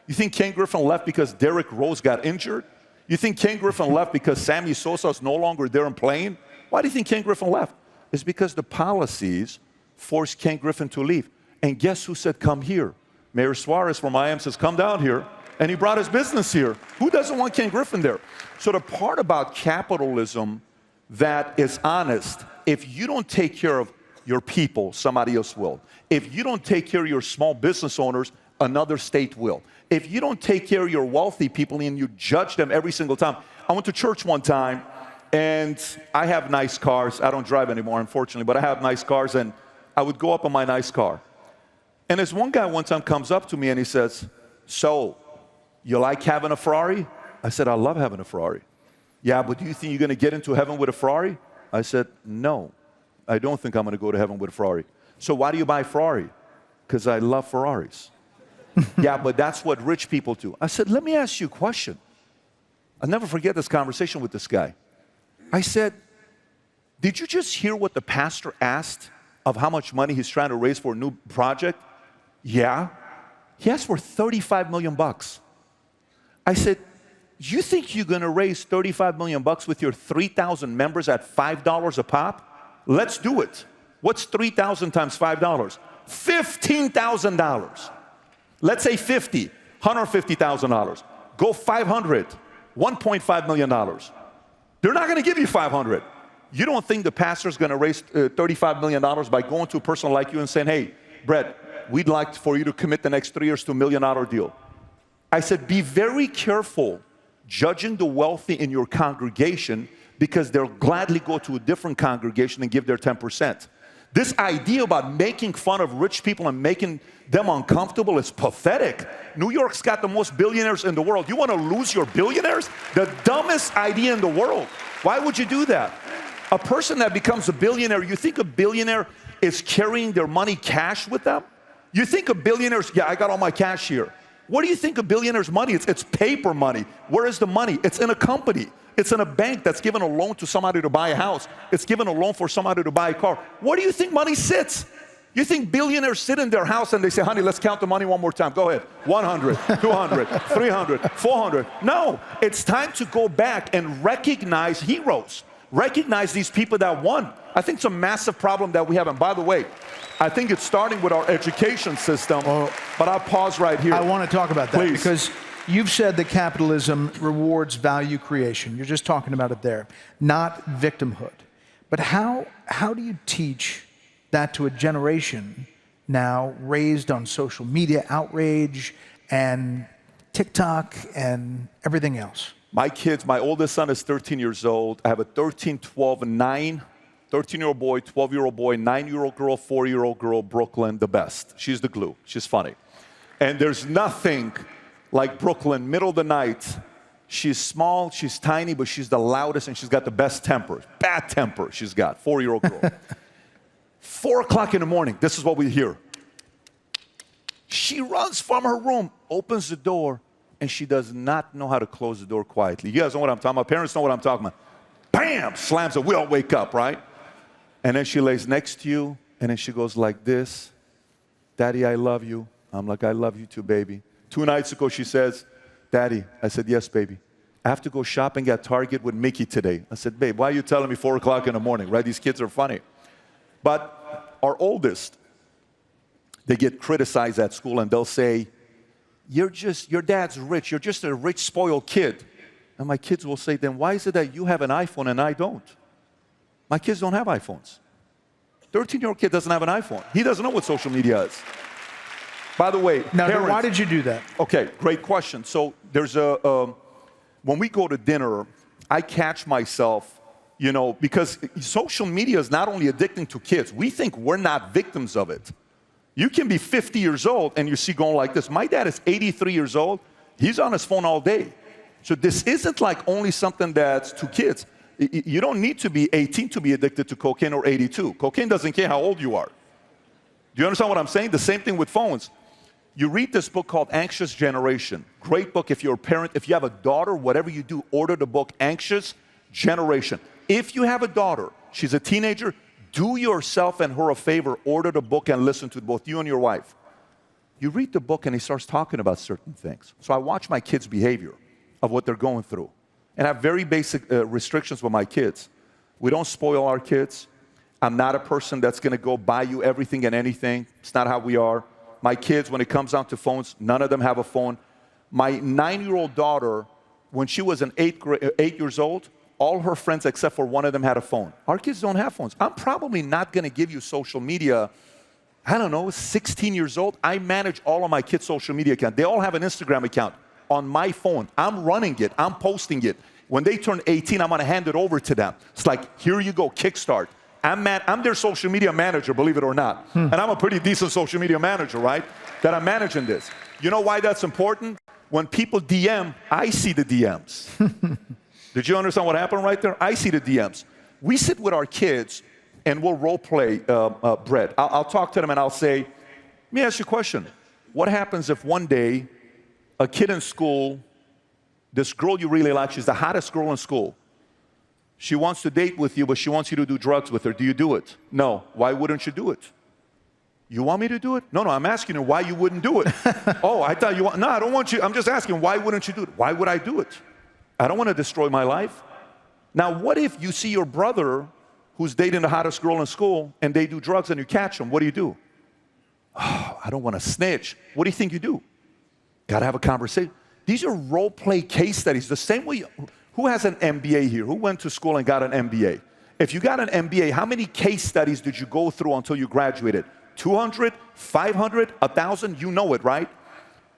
You think Ken Griffin left because Derrick Rose got injured? You think Ken Griffin left because Sammy Sosa is no longer there and playing? Why do you think Ken Griffin left? It's because the policies forced Ken Griffin to leave. And guess who said, come here? Mayor Suarez from IAM says, come down here. And he brought his business here. Who doesn't want Ken Griffin there? So the part about capitalism that is honest, if you don't take care of your people, somebody else will. If you don't take care of your small business owners, another state will. If you don't take care of your wealthy people and you judge them every single time. I went to church one time, and I have nice cars. I don't drive anymore, unfortunately, but I have nice cars, and I would go up in my nice car. And this one guy one time comes up to me and he says, so, you like having a Ferrari? I said, I love having a Ferrari. Yeah, but do you think you're going to get into heaven with a Ferrari? I said, no, I don't think I'm going to go to heaven with a Ferrari. So why do you buy a Ferrari? Because I love Ferraris. Yeah, but that's what rich people do. I said, let me ask you a question. I'll never forget this conversation with this guy. I said, did you just hear what the pastor asked of how much money he's trying to raise for a new project? Yeah. He asked for 35 million bucks. I said, you think you're going to raise 35 million bucks with your 3,000 members at $5 a pop? Let's do it. What's 3,000 times $5? $15,000. Let's say 50, $150,000. Go 500, $1.5 million. They're not going to give you 500. You don't think the pastor's going to raise $35 million by going to a person like you and saying, hey, Brett, we'd like for you to commit the next 3 years to $1 million deal. I said, be very careful judging the wealthy in your congregation because they'll gladly go to a different congregation and give their 10%. This idea about making fun of rich people and making them uncomfortable is pathetic. New York's got the most billionaires in the world. You want to lose your billionaires? The dumbest idea in the world. Why would you do that? A person that becomes a billionaire, you think a billionaire is carrying their money cash with them? You think a billionaire's, yeah, I got all my cash here. What do you think a billionaire's money is? It's paper money. Where is the money? It's in a company. It's in a bank that's given a loan to somebody to buy a house. It's given a loan for somebody to buy a car. Where do you think money sits? You think billionaires sit in their house and they say, honey, let's count the money one more time. Go ahead. 100, 200, 300, 400. No, it's time to go back and recognize heroes. Recognize these people that won. I think it's a massive problem that we have. And by the way, I think it's starting with our education system, but I'll pause right here. I want to talk about that. Please. Because you've said that capitalism rewards value creation. You're just talking about it there, not victimhood. But how do you teach that to a generation now raised on social media outrage and TikTok and everything else? My kids, my oldest son is 13 years old. I have a 13, 12, and 9. 13-year-old boy, 12-year-old boy, 9-year-old girl, 4-year-old girl, Brooklyn, the best. She's the glue. She's funny. And there's nothing like Brooklyn, middle of the night. She's small, she's tiny, but she's the loudest, and she's got the best temper. Bad temper she's got, 4-year-old girl. 4 o'clock in the morning, this is what we hear. She runs from her room, opens the door, and she does not know how to close the door quietly. You guys know what I'm talking about? Parents know what I'm talking about. Bam! Slams it. We all wake up, right? And then she lays next to you, and then she goes like this. Daddy, I love you. I'm like, I love you too, baby. 2 nights ago, she says, Daddy. I said, yes, baby. I have to go shopping at Target with Mickey today. I said, babe, why are you telling me 4 o'clock in the morning, right? These kids are funny. But our oldest, they get criticized at school, and they'll say, your dad's rich. You're just a rich, spoiled kid. And my kids will say, then why is it that you have an iPhone and I don't? My kids don't have iPhones. 13-year-old kid doesn't have an iPhone. He doesn't know what social media is. By the way, now, parents, why did you do that? Okay, great question. So there's when we go to dinner, I catch myself, because social media is not only addicting to kids. We think we're not victims of it. You can be 50 years old and you see going like this. My dad is 83 years old. He's on his phone all day. So this isn't like only something that's to kids. You don't need to be 18 to be addicted to cocaine or 82. Cocaine doesn't care how old you are. Do you understand what I'm saying? The same thing with phones. You read this book called Anxious Generation. Great book if you're a parent. If you have a daughter, whatever you do, order the book Anxious Generation. If you have a daughter, she's a teenager, do yourself and her a favor, order the book and listen to both you and your wife. You read the book and he starts talking about certain things. So I watch my kids' behavior of what they're going through. And I have very basic restrictions with my kids. We don't spoil our kids. I'm not a person that's going to go buy you everything and anything. It's not how we are. My kids, when it comes down to phones, none of them have a phone. My 9-year-old daughter, when she was 8 years old, all her friends except for one of them had a phone. Our kids don't have phones. I'm probably not going to give you social media. I don't know, 16 years old. I manage all of my kids' social media accounts. They all have an Instagram account on my phone. I'm running it. I'm posting it. When they turn 18, I'm going to hand it over to them. It's like, here you go, kickstart. I'm their social media manager, believe it or not. And I'm a pretty decent social media manager, right? That I'm managing this. You know why that's important? When people DM, I see the DMs. Did you understand what happened right there? I see the DMs. We sit with our kids and we'll role play Brett. I'll talk to them and I'll say, let me ask you a question. What happens if one day a kid in school, this girl you really like, she's the hottest girl in school. She wants to date with you, but she wants you to do drugs with her. Do you do it? No. Why wouldn't you do it? You want me to do it? No, I'm asking her why you wouldn't do it. Oh, I thought you want, no, I don't want you. I'm just asking, why wouldn't you do it? Why would I do it? I don't want to destroy my life. Now, what if you see your brother who's dating the hottest girl in school and they do drugs and you catch them? What do you do? Oh, I don't want to snitch. What do you think you do? Got to have a conversation. These are role play case studies. The same way, who has an MBA here? Who went to school and got an MBA? If you got an MBA, how many case studies did you go through until you graduated? 200, 500, 1,000? You know it, right?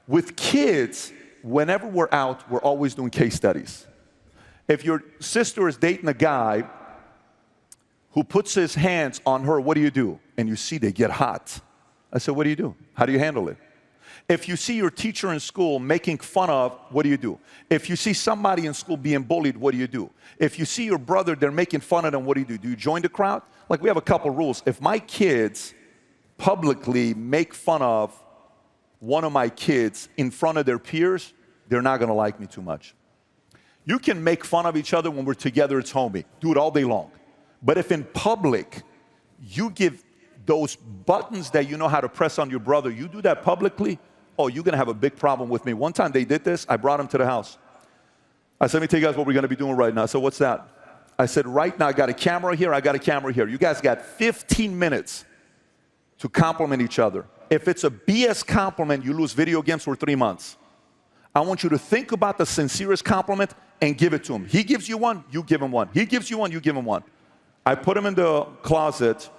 With kids, whenever we're out, we're always doing case studies. If your sister is dating a guy who puts his hands on her, what do you do? And you see they get hot. I said, what do you do? How do you handle it? If you see your teacher in school making fun of, what do you do? If you see somebody in school being bullied, what do you do? If you see your brother, they're making fun of them, what do you do? Do you join the crowd? Like, we have a couple rules. If my kids publicly make fun of one of my kids in front of their peers, they're not going to like me too much. You can make fun of each other when we're together, it's homey. Do it all day long. But if in public, you give those buttons that you know how to press on your brother, you do that publicly, oh, you're going to have a big problem with me. One time they did this, I brought them to the house. I said, let me tell you guys what we're going to be doing right now. So what's that? I said, right now, I got a camera here, I got a camera here. You guys got 15 minutes to compliment each other. If it's a BS compliment, you lose video games for 3 months. I want you to think about the sincerest compliment and give it to him. He gives you one, you give him one. He gives you one, you give him one. I put him in the closet,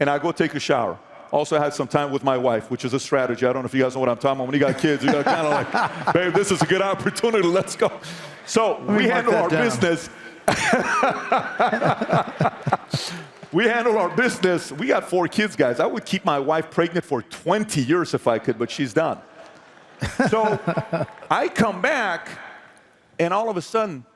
and I go take a shower. Also, I had some time with my wife, which is a strategy. I don't know if you guys know what I'm talking about. When you got kids, you got kind of like, babe, this is a good opportunity. Let's go. So we handle our business. We handle our business. We got 4 kids, guys. I would keep my wife pregnant for 20 years if I could, but she's done. So I come back, and all of a sudden,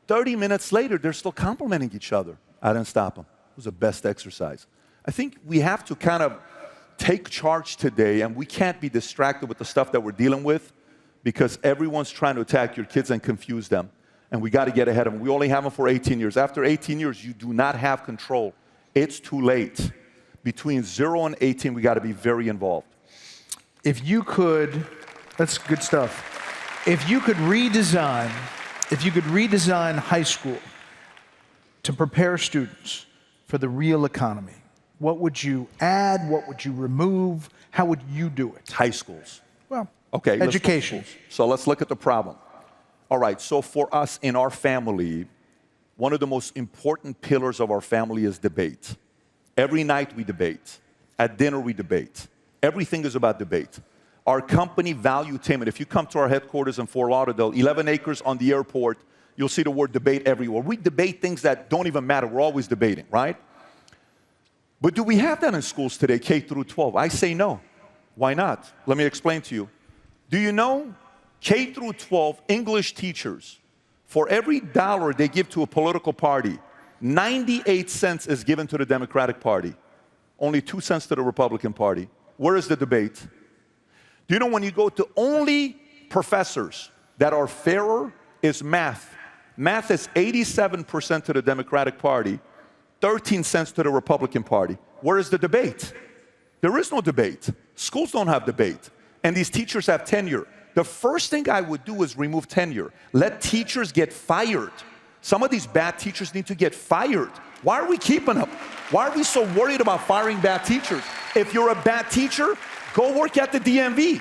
30 minutes later, they're still complimenting each other. I didn't stop them. It was the best exercise. I think we have to kind of take charge today, and we can't be distracted with the stuff that we're dealing with because everyone's trying to attack your kids and confuse them, and we got to get ahead of them. We only have them for 18 years. After 18 years, you do not have control. It's too late. Between 0 and 18, we got to be very involved. If you could, that's good stuff. If you could redesign high school to prepare students for the real economy, what would you add? What would you remove? How would you do it? High schools. Well, okay, education. So let's look at the problem. All right, so for us in our family, one of the most important pillars of our family is debate. Every night we debate. At dinner we debate. Everything is about debate. Our company Valuetainment, if you come to our headquarters in Fort Lauderdale, 11 acres on the airport, you'll see the word debate everywhere. We debate things that don't even matter. We're always debating, right? But do we have that in schools today, K through 12? I say no. Why not? Let me explain to you. Do you know K through 12 English teachers, for every dollar they give to a political party, 98 cents is given to the Democratic Party, only 2 cents to the Republican Party. Where is the debate? Do you know when you go to only professors that are fairer is math. Math is 87% to the Democratic Party, 13 cents to the Republican Party. Where is the debate? There is no debate. Schools don't have debate. And these teachers have tenure. The first thing I would do is remove tenure. Let teachers get fired. Some of these bad teachers need to get fired. Why are we keeping them? Why are we so worried about firing bad teachers? If you're a bad teacher, go work at the DMV.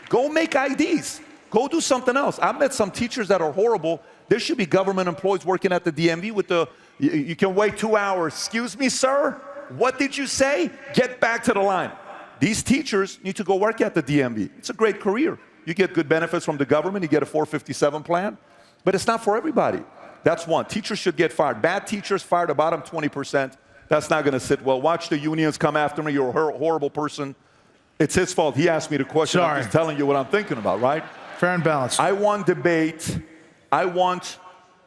Go make IDs. Go do something else. I've met some teachers that are horrible. There should be government employees working at the DMV with you can wait 2 hours. Excuse me, sir? What did you say? Get back to the line. These teachers need to go work at the DMV. It's a great career. You get good benefits from the government. You get a 457 plan. But it's not for everybody. That's one. Teachers should get fired. Bad teachers fired, the bottom 20%. That's not going to sit well. Watch the unions come after me. You're a horrible person. It's his fault. He asked me the question. Sorry. I'm just telling you what I'm thinking about, right? Fair and balanced. I want debate. I want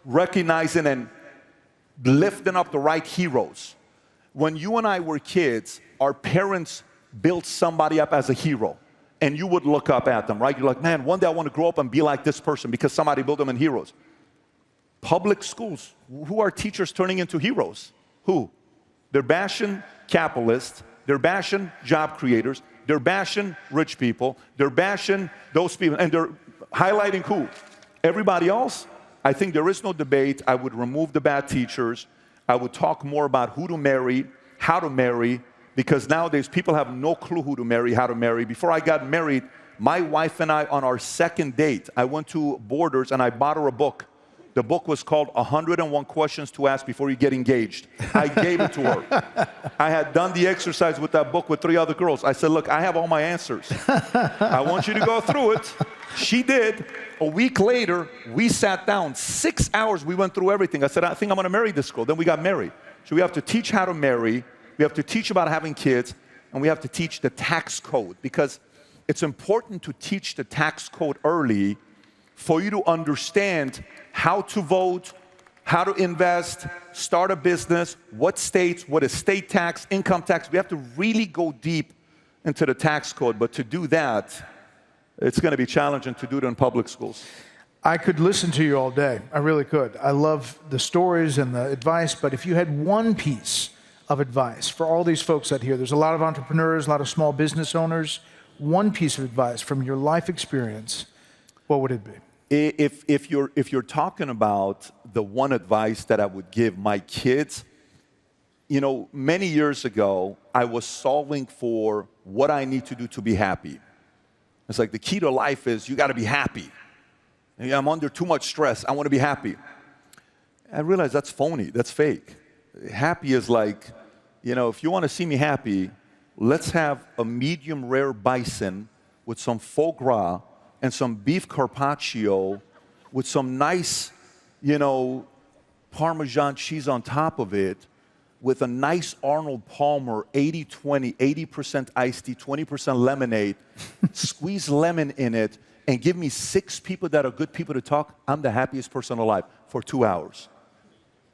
recognizing and lifting up the right heroes. When you and I were kids, our parents built somebody up as a hero. And you would look up at them, right? You're like, man, one day I want to grow up and be like this person because somebody built them in heroes. Public schools, who are teachers turning into heroes? Who? They're bashing capitalists. They're bashing job creators. They're bashing rich people. They're bashing those people. And they're highlighting who? Everybody else? I think there is no debate. I would remove the bad teachers. I would talk more about who to marry, how to marry, because nowadays people have no clue who to marry, how to marry. Before I got married, my wife and I, on our second date, I went to Borders and I bought her a book. The book was called 101 Questions to Ask Before You Get Engaged. I gave it to her. I had done the exercise with that book with 3 other girls. I said, look, I have all my answers. I want you to go through it. She did. A week later, we sat down. 6 hours, we went through everything. I said, I think I'm going to marry this girl. Then we got married. So we have to teach how to marry. We have to teach about having kids, and we have to teach the tax code, because it's important to teach the tax code early for you to understand how to vote, how to invest, start a business, what states, what is state tax, income tax. We have to really go deep into the tax code, but to do that, it's going to be challenging to do it in public schools. I could listen to you all day. I really could. I love the stories and the advice, but if you had one piece of advice for all these folks out here, there's a lot of entrepreneurs, a lot of small business owners, one piece of advice from your life experience, what would it be? If you're talking about the one advice that I would give my kids, you know, many years ago, I was solving for what I need to do to be happy. It's like the key to life is you got to be happy. And I'm under too much stress. I want to be happy. I realized that's phony. That's fake. Happy is like, you know, if you want to see me happy, let's have a medium rare bison with some foie gras and some beef carpaccio with some nice, you know, Parmesan cheese on top of it, with a nice Arnold Palmer 80-20, 80% iced tea, 20% lemonade, squeeze lemon in it, and give me 6 people that are good people to talk, I'm the happiest person alive for 2 hours.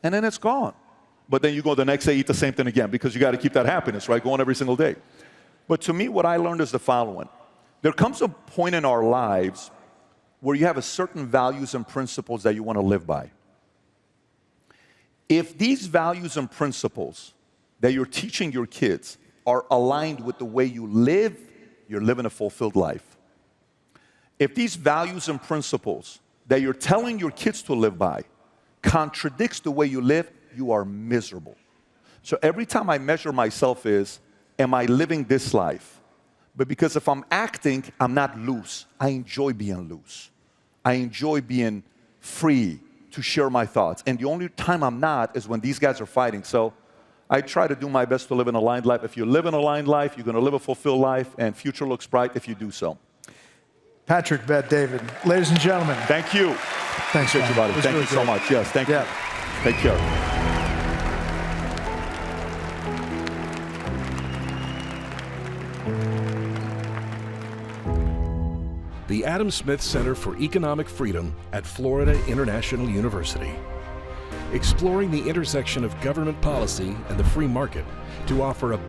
And then it's gone. But then you go the next day, eat the same thing again, because you got to keep that happiness, right? Going every single day. But to me, what I learned is the following. There comes a point in our lives where you have a certain values and principles that you want to live by. If these values and principles that you're teaching your kids are aligned with the way you live, you're living a fulfilled life. If these values and principles that you're telling your kids to live by contradicts the way you live, you are miserable. So every time I measure myself is, am I living this life? But because if I'm acting, I'm not loose. I enjoy being loose. I enjoy being free to share my thoughts. And the only time I'm not is when these guys are fighting. So I try to do my best to live an aligned life. If you live an aligned life, you're going to live a fulfilled life, and future looks bright if you do so. Patrick, Bet-David, ladies and gentlemen. Thank you. Thanks, everybody. Thank really you so much. Yes, thank you. Take care. The Adam Smith Center for Economic Freedom at Florida International University. Exploring the intersection of government policy and the free market to offer a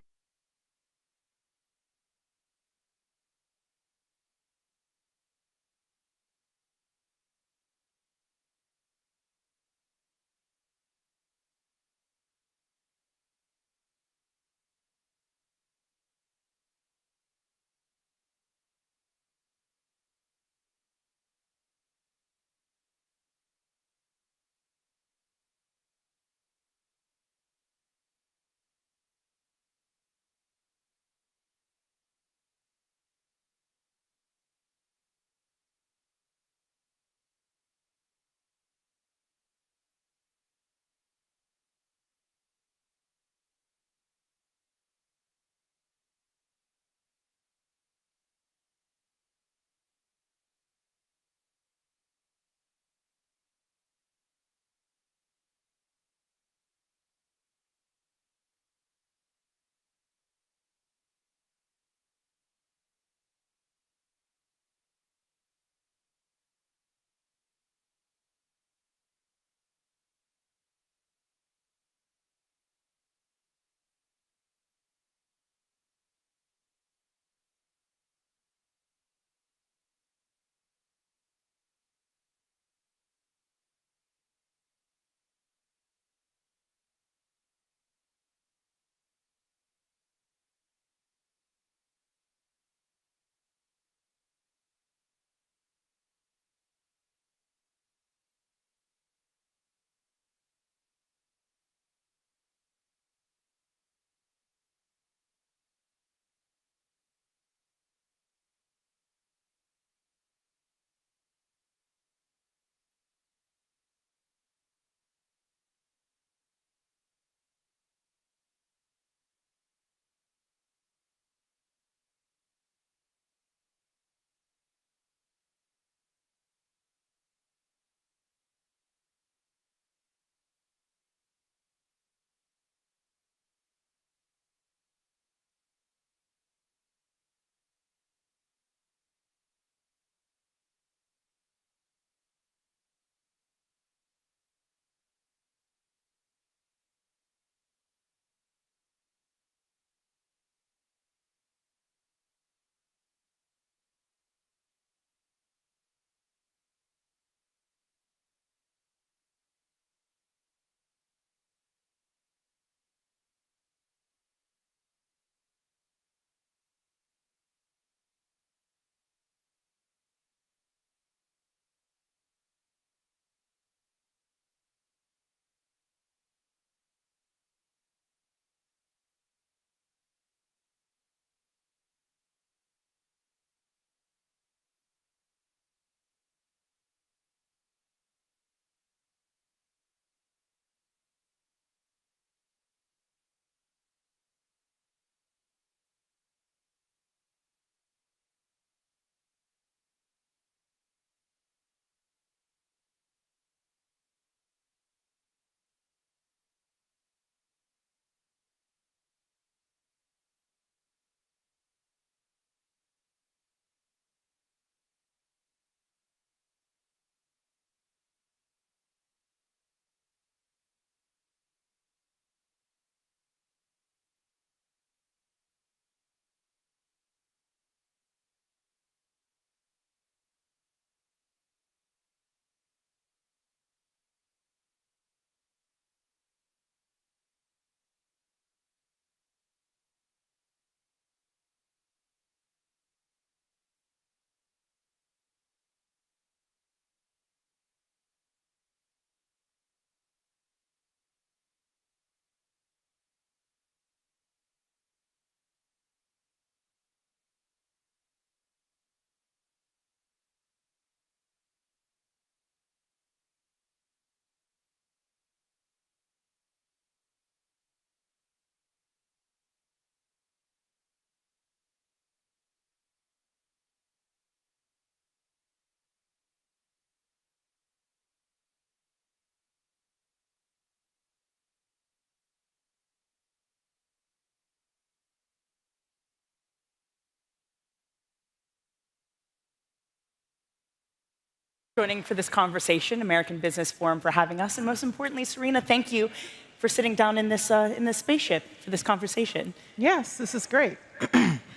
joining for this conversation, American Business Forum for having us, and most importantly, Serena, thank you for sitting down in this spaceship for this conversation. Yes, this is great.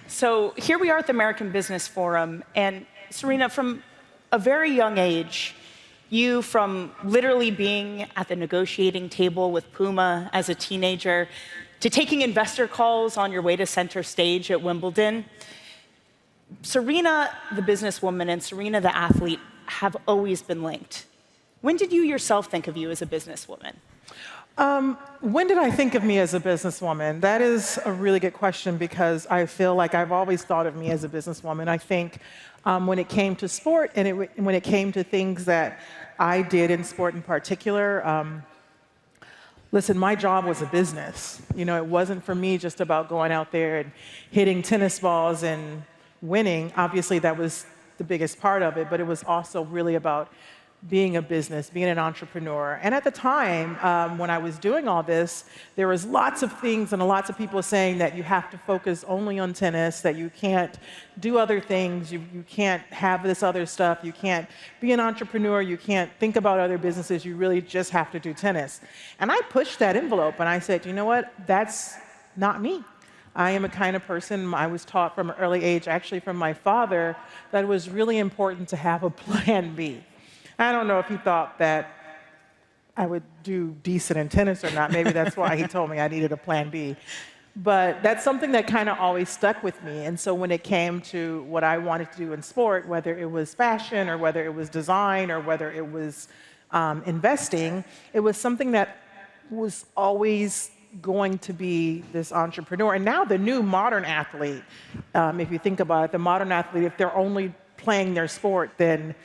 So here we are at the American Business Forum, and Serena, from a very young age, you, from literally being at the negotiating table with Puma as a teenager, to taking investor calls on your way to center stage at Wimbledon, Serena, the businesswoman, and Serena, the athlete, have always been linked. When did you yourself think of you as a businesswoman? When did I think of me as a businesswoman? That is a really good question, because I feel like I've always thought of me as a businesswoman. I think when it came to sport and when it came to things that I did in sport in particular, listen, my job was a business. You know, it wasn't for me just about going out there and hitting tennis balls and winning. Obviously, that was the biggest part of it, but it was also really about being a business, being an entrepreneur. And at the time, when I was doing all this, there was lots of things and lots of people saying that you have to focus only on tennis, that you can't do other things, you can't have this other stuff, you can't be an entrepreneur, you can't think about other businesses, you really just have to do tennis. And I pushed that envelope and I said, you know what, that's not me. I am a kind of person, I was taught from an early age, actually from my father, that it was really important to have a plan B. I don't know if he thought that I would do decent in tennis or not. Maybe that's why he told me I needed a plan B. But that's something that kind of always stuck with me. And so when it came to what I wanted to do in sport, whether it was fashion or whether it was design or whether it was investing, it was something that was always going to be this entrepreneur. And now the new modern athlete, if you think about it, the modern athlete, if they're only playing their sport, then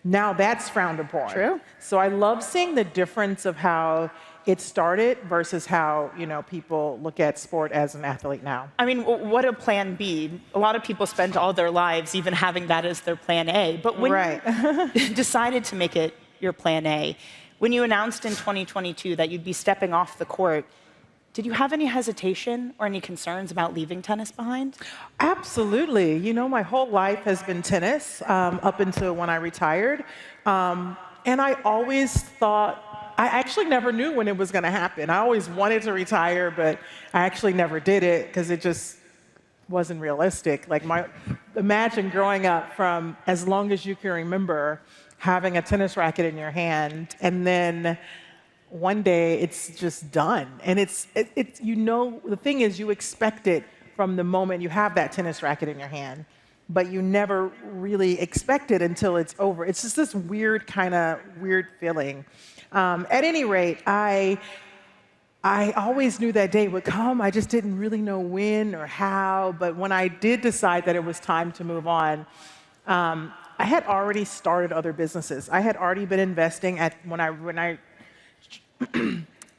now that's frowned upon. True. So I love seeing the difference of how it started versus how, you know, people look at sport as an athlete now. I mean, what a plan B. A lot of people spend all their lives even having that as their plan A. But when you decided to make it your plan A, when you announced in 2022 that you'd be stepping off the court, did you have any hesitation or any concerns about leaving tennis behind? Absolutely. You know, my whole life has been tennis up until when I retired. And I always thought, I actually never knew when it was going to happen. I always wanted to retire, but I actually never did it because it just wasn't realistic. Like, imagine growing up from as long as you can remember having a tennis racket in your hand, and then one day it's just done. And it's you know, the thing is, you expect it from the moment you have that tennis racket in your hand, but you never really expect it until it's over. It's just this weird feeling. At any rate, I always knew that day would come. I just didn't really know when or how, but when I did decide that it was time to move on, I had already started other businesses. I had already been investing when I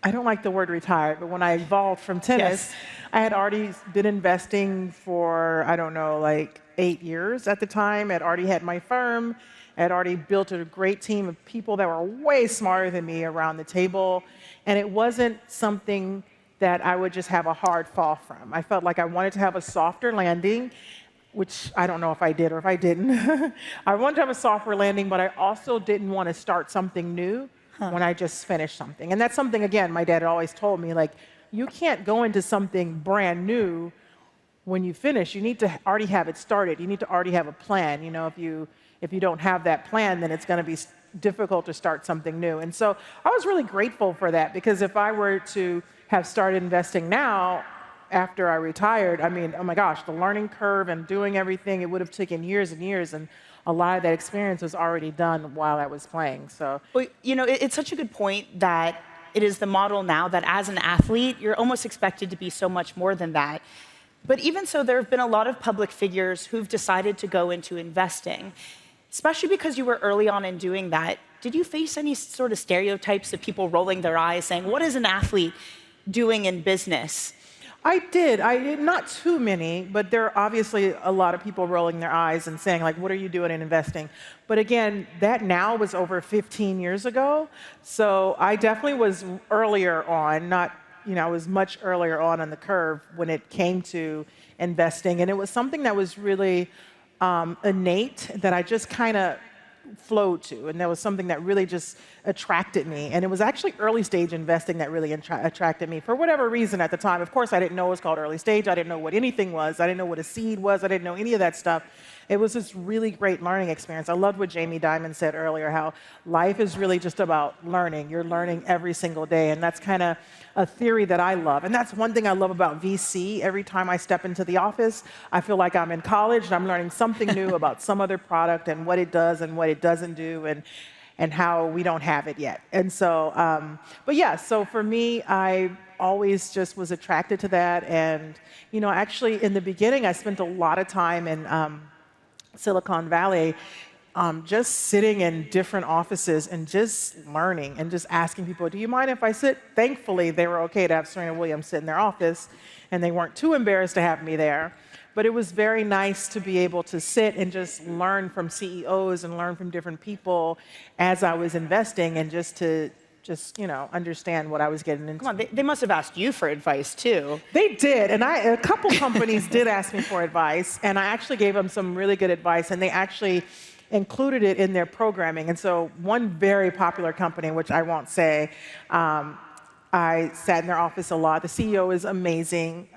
I don't like the word retired, but when I evolved from tennis, I had already been investing for, I don't know, like 8 years at the time. I'd already had my firm. I'd already built a great team of people that were way smarter than me around the table. And it wasn't something that I would just have a hard fall from. I felt like I wanted to have a softer landing, which I don't know if I did or if I didn't. I wanted to have a softer landing, but I also didn't want to start something new when I just finished something. And that's something, again, my dad always told me, like, you can't go into something brand new when you finish. You need to already have it started. You need to already have a plan. You know, if you don't have that plan, then it's going to be difficult to start something new. And so I was really grateful for that, because if I were to have started investing now, after I retired, I mean, oh my gosh, the learning curve and doing everything, it would have taken years and years, and a lot of that experience was already done while I was playing. So, well, you know, it's such a good point that it is the model now that as an athlete, you're almost expected to be so much more than that. But even so, there have been a lot of public figures who've decided to go into investing, especially because you were early on in doing that. Did you face any sort of stereotypes of people rolling their eyes saying, what is an athlete doing in business? I did, not too many, but there are obviously a lot of people rolling their eyes and saying, like, what are you doing in investing? But again, that now was over 15 years ago. So I definitely was earlier on, I was much earlier on the curve when it came to investing. And it was something that was really innate, that I just kind of flowed to, and there was something that really just attracted me. And it was actually early stage investing that really attracted me for whatever reason at the time. Of course, I didn't know it was called early stage. I didn't know what anything was. I didn't know what a seed was. I didn't know any of that stuff. It was this really great learning experience. I loved what Jamie Dimon said earlier, how life is really just about learning. You're learning every single day, and that's kind of a theory that I love. And that's one thing I love about VC. Every time I step into the office, I feel like I'm in college and I'm learning something new about some other product and what it does and what it doesn't do, and how we don't have it yet. And so, but yeah, so for me, I always just was attracted to that. And, you know, actually in the beginning, I spent a lot of time in Silicon Valley, just sitting in different offices and just learning and just asking people, do you mind if I sit? Thankfully, they were okay to have Serena Williams sit in their office, and they weren't too embarrassed to have me there. But it was very nice to be able to sit and just learn from CEOs and learn from different people as I was investing, and just to you know, understand what I was getting into. Come on, they must have asked you for advice too. They did, and a couple companies did ask me for advice, and I actually gave them some really good advice, and they actually included it in their programming. And so one very popular company, which I won't say, I sat in their office a lot. The CEO is amazing.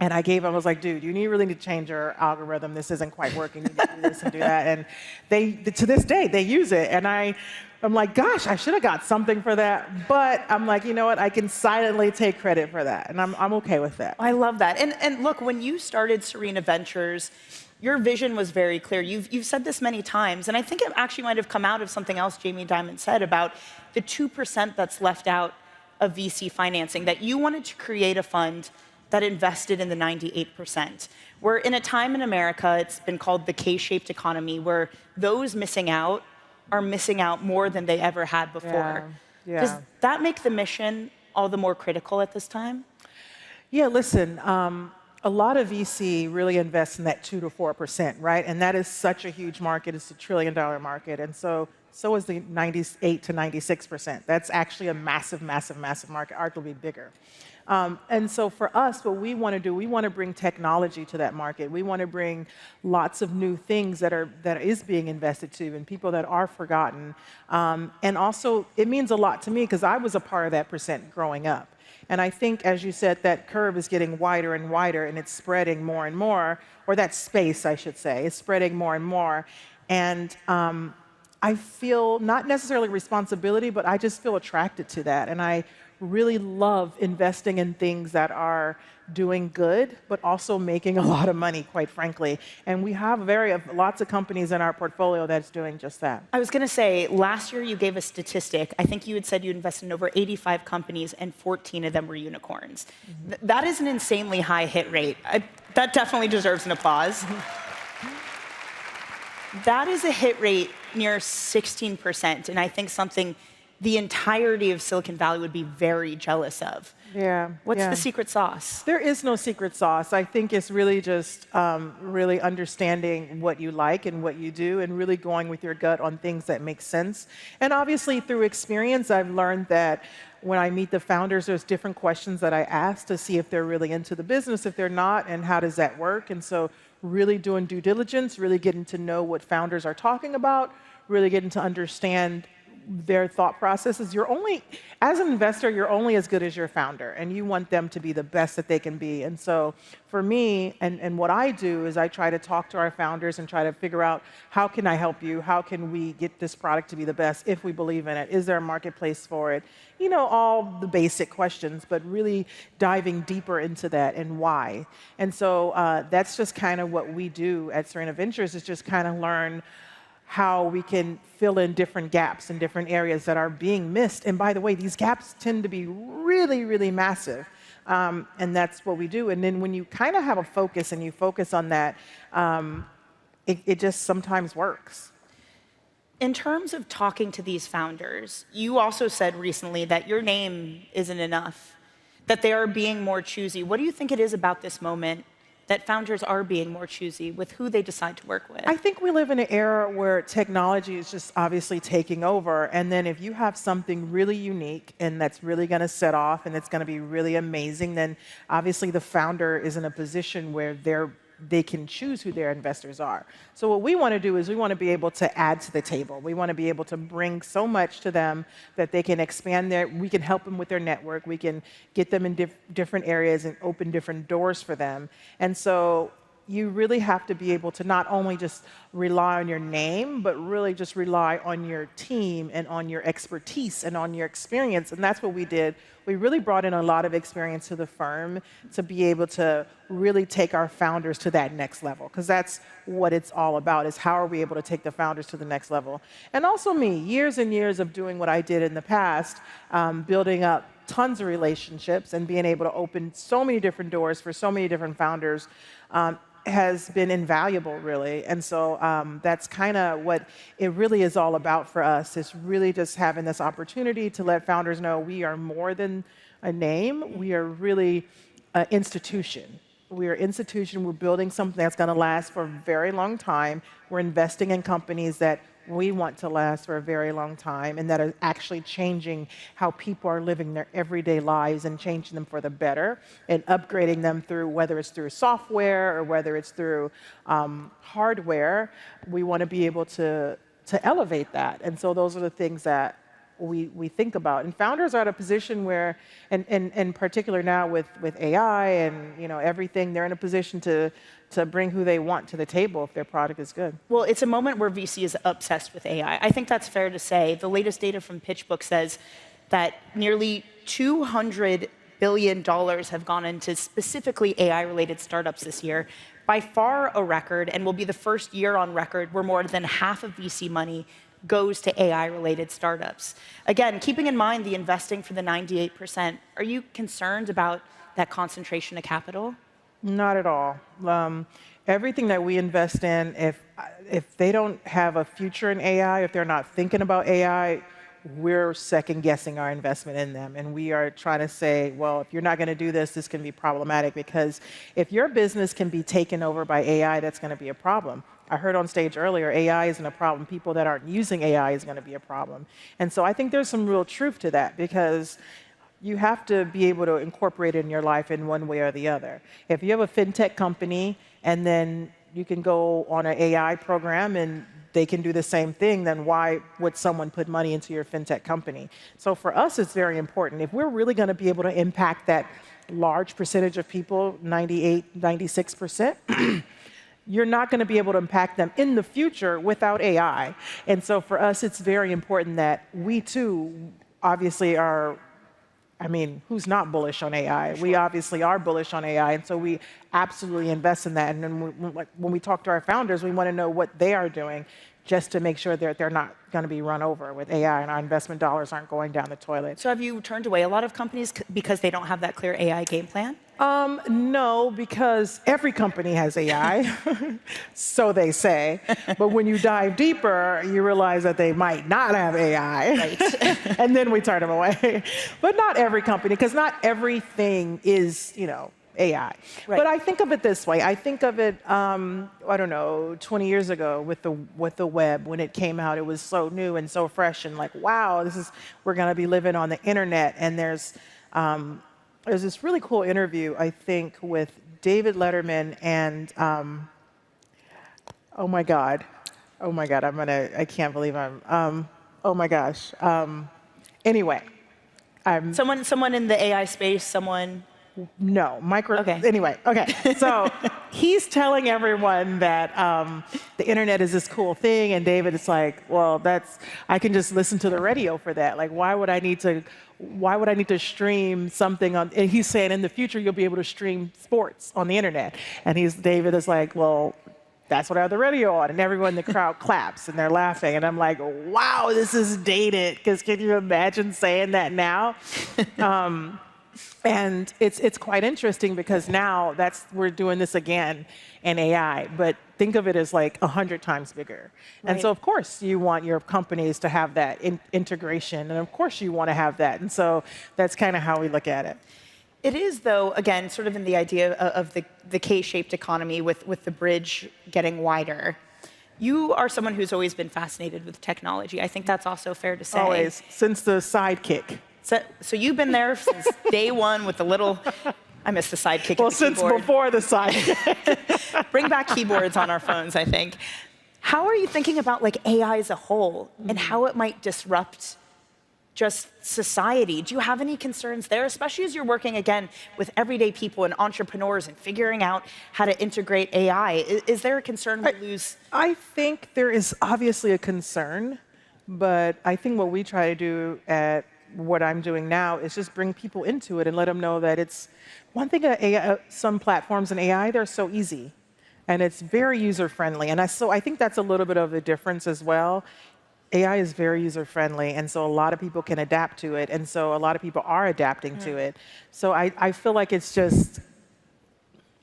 And I was like, dude, you really need to change your algorithm. This isn't quite working. You need to do this and do that. And to this day, they use it. And I'm like, gosh, I should have got something for that. But I'm like, you know what? I can silently take credit for that. And I'm okay with that. I love that. And look, when you started Serena Ventures, your vision was very clear. You've said this many times, and I think it actually might have come out of something else Jamie Dimon said about the 2% that's left out of VC financing, that you wanted to create a fund that invested in the 98%. We're in a time in America, it's been called the K-shaped economy, where those missing out are missing out more than they ever had before. Yeah. Does that make the mission all the more critical at this time? Yeah, listen, a lot of VC really invests in that 2 to 4%, right? And that is such a huge market. It's $1 trillion market. And so is the 98 to 96%. That's actually a massive, massive, massive market, arguably bigger. And so for us, what we want to do, we want to bring technology to that market. We want to bring lots of new things that is being invested to, and people that are forgotten. And also, it means a lot to me because I was a part of that percent growing up. And I think, as you said, that curve is getting wider and wider, and it's spreading more and more, or that space, I should say, is spreading more and more. And I feel not necessarily responsibility, but I just feel attracted to that. And I really love investing in things that are doing good, but also making a lot of money, quite frankly. And we have lots of companies in our portfolio that's doing just that. I was going to say, last year you gave a statistic. I think you had said you invested in over 85 companies and 14 of them were unicorns. Mm-hmm. That is an insanely high hit rate. That definitely deserves an applause. That is a hit rate near 16%, and I think something the entirety of Silicon Valley would be very jealous of. Yeah. What's the secret sauce? There is no secret sauce. I think it's really just really understanding what you like and what you do, and really going with your gut on things that make sense. And obviously, through experience, I've learned that when I meet the founders, there's different questions that I ask to see if they're really into the business, if they're not, and how does that work. And so really doing due diligence, really getting to know what founders are talking about, really getting to understand their thought processes. As an investor, you're only as good as your founder, and you want them to be the best that they can be. And so for me, and what I do is I try to talk to our founders and try to figure out, how can I help you? How can we get this product to be the best if we believe in it? Is there a marketplace for it? You know, all the basic questions, but really diving deeper into that and why. And so that's just kind of what we do at Serena Ventures, is just kind of learn how we can fill in different gaps in different areas that are being missed. And by the way, these gaps tend to be really, really massive. And that's what we do. And then when you kind of have a focus and you focus on that, it just sometimes works. In terms of talking to these founders, you also said recently that your name isn't enough, that they are being more choosy. What do you think it is about this moment that founders are being more choosy with who they decide to work with? I think we live in an era where technology is just obviously taking over. And then if you have something really unique and that's really going to set off and it's going to be really amazing, then obviously the founder is in a position where they're they can choose who their investors are. So what we want to do is we want to be able to add to the table. We want to be able to bring so much to them that they can expand we can help them with their network. We can get them in different areas and open different doors for them. And so you really have to be able to not only just rely on your name, but really just rely on your team and on your expertise and on your experience. And that's what we did. We really brought in a lot of experience to the firm to be able to really take our founders to that next level, because that's what it's all about, is how are we able to take the founders to the next level. And also me, years and years of doing what I did in the past, building up tons of relationships and being able to open so many different doors for so many different founders, has been invaluable, really. And so that's kind of what it really is all about for us, is really just having this opportunity to let founders know we are more than a name. We are really an institution. We are an institution. We're building something that's going to last for a very long time. We're investing in companies that we want to last for a very long time, and that are actually changing how people are living their everyday lives and changing them for the better and upgrading them through, whether it's through software or whether it's through hardware. We want to be able to elevate that. And so those are the things that we think about. And founders are at a position where, and in particular now with AI and everything, they're in a position to bring who they want to the table if their product is good. Well, it's a moment where VC is obsessed with AI. I think that's fair to say. The latest data from PitchBook says that nearly $200 billion have gone into specifically AI-related startups this year. By far a record, and will be the first year on record where more than half of VC money goes to AI-related startups. Again, keeping in mind the investing for the 98%, are you concerned about that concentration of capital? Not at all. Everything that we invest in, if they don't have a future in AI, if they're not thinking about AI, we're second guessing our investment in them. And we are trying to say, well, if you're not going to do this, this can be problematic, because if your business can be taken over by AI, that's going to be a problem. I heard on stage earlier, AI isn't a problem. People that aren't using AI is going to be a problem. And so I think there's some real truth to that, because you have to be able to incorporate it in your life in one way or the other. If you have a fintech company and then you can go on an AI program and they can do the same thing, then why would someone put money into your fintech company? So for us, it's very important. If we're really going to be able to impact that large percentage of people, 98, 96%, you're not going to be able to impact them in the future without AI. And so for us, it's very important that we too obviously are, who's not bullish on AI? Sure. We obviously are bullish on AI, and so we absolutely invest in that. And then when we talk to our founders, we want to know what they are doing just to make sure that they're not going to be run over with AI and our investment dollars aren't going down the toilet. So have you turned away a lot of companies because they don't have that clear AI game plan? No, because every company has AI, so they say. But when you dive deeper, you realize that they might not have AI. Right. And then we turn them away. But not every company, because not everything is, AI. Right. But I think of it this way. I think of it, 20 years ago with the web. When it came out, it was so new and so fresh and like, wow, we're going to be living on the internet. And there's this really cool interview, I think, with David Letterman and, oh my God, I can't believe oh my gosh. Anyway. Someone in the AI space, No, Okay. Anyway, okay. So he's telling everyone that the internet is this cool thing, and David is like, well, I can just listen to the radio for that. Like, why would I need to stream something on? And he's saying in the future you'll be able to stream sports on the internet. And David is like, well, that's what I have the radio on, and everyone in the crowd claps and they're laughing, and I'm like, wow, this is dated. Because can you imagine saying that now? And it's quite interesting because now we're doing this again in AI, but think of it as like 100 times bigger. Right. And so of course you want your companies to have that integration, and of course you want to have that. And so that's kind of how we look at it. It is, though, again, sort of in the idea of the K-shaped economy with the bridge getting wider. You are someone who's always been fascinated with technology. I think that's also fair to say. Always, since the sidekick. So you've been there since day one with the little I miss the sidekick Well, and the since keyboard. before the sidekick. Bring back keyboards on our phones, I think. How are you thinking about like AI as a whole and how it might disrupt just society? Do you have any concerns there, especially as you're working again with everyday people and entrepreneurs and figuring out how to integrate AI? Is there a concern we lose? I think there is obviously a concern, but I think what we try to do at what I'm doing now is just bring people into it and let them know that it's one thing. Some platforms in AI, they're so easy, and it's very user-friendly. And so I think that's a little bit of a difference as well. AI is very user-friendly, and so a lot of people can adapt to it, and so a lot of people are adapting to it. So I feel like it's just,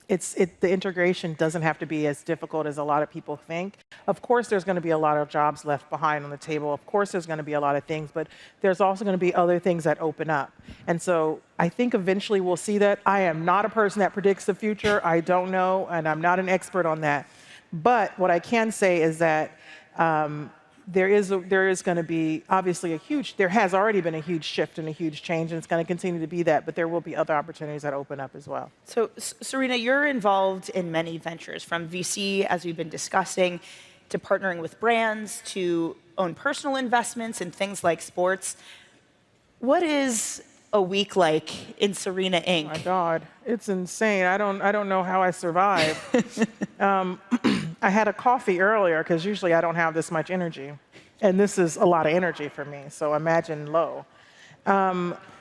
the integration doesn't have to be as difficult as a lot of people think. Of course, there's going to be a lot of jobs left behind on the table. Of course, there's going to be a lot of things, but there's also going to be other things that open up. And so I think eventually we'll see that. I am not a person that predicts the future. I don't know, and I'm not an expert on that. But what I can say is that there is going to be obviously there has already been a huge shift and a huge change, and it's going to continue to be that, but there will be other opportunities that open up as well. So, Serena, you're involved in many ventures, from VC, as we've been discussing, to partnering with brands, to own personal investments in things like sports. What is a week like in Serena Inc.? Oh my God, it's insane. I don't know how I survive. I had a coffee earlier because usually I don't have this much energy, and this is a lot of energy for me. So imagine low.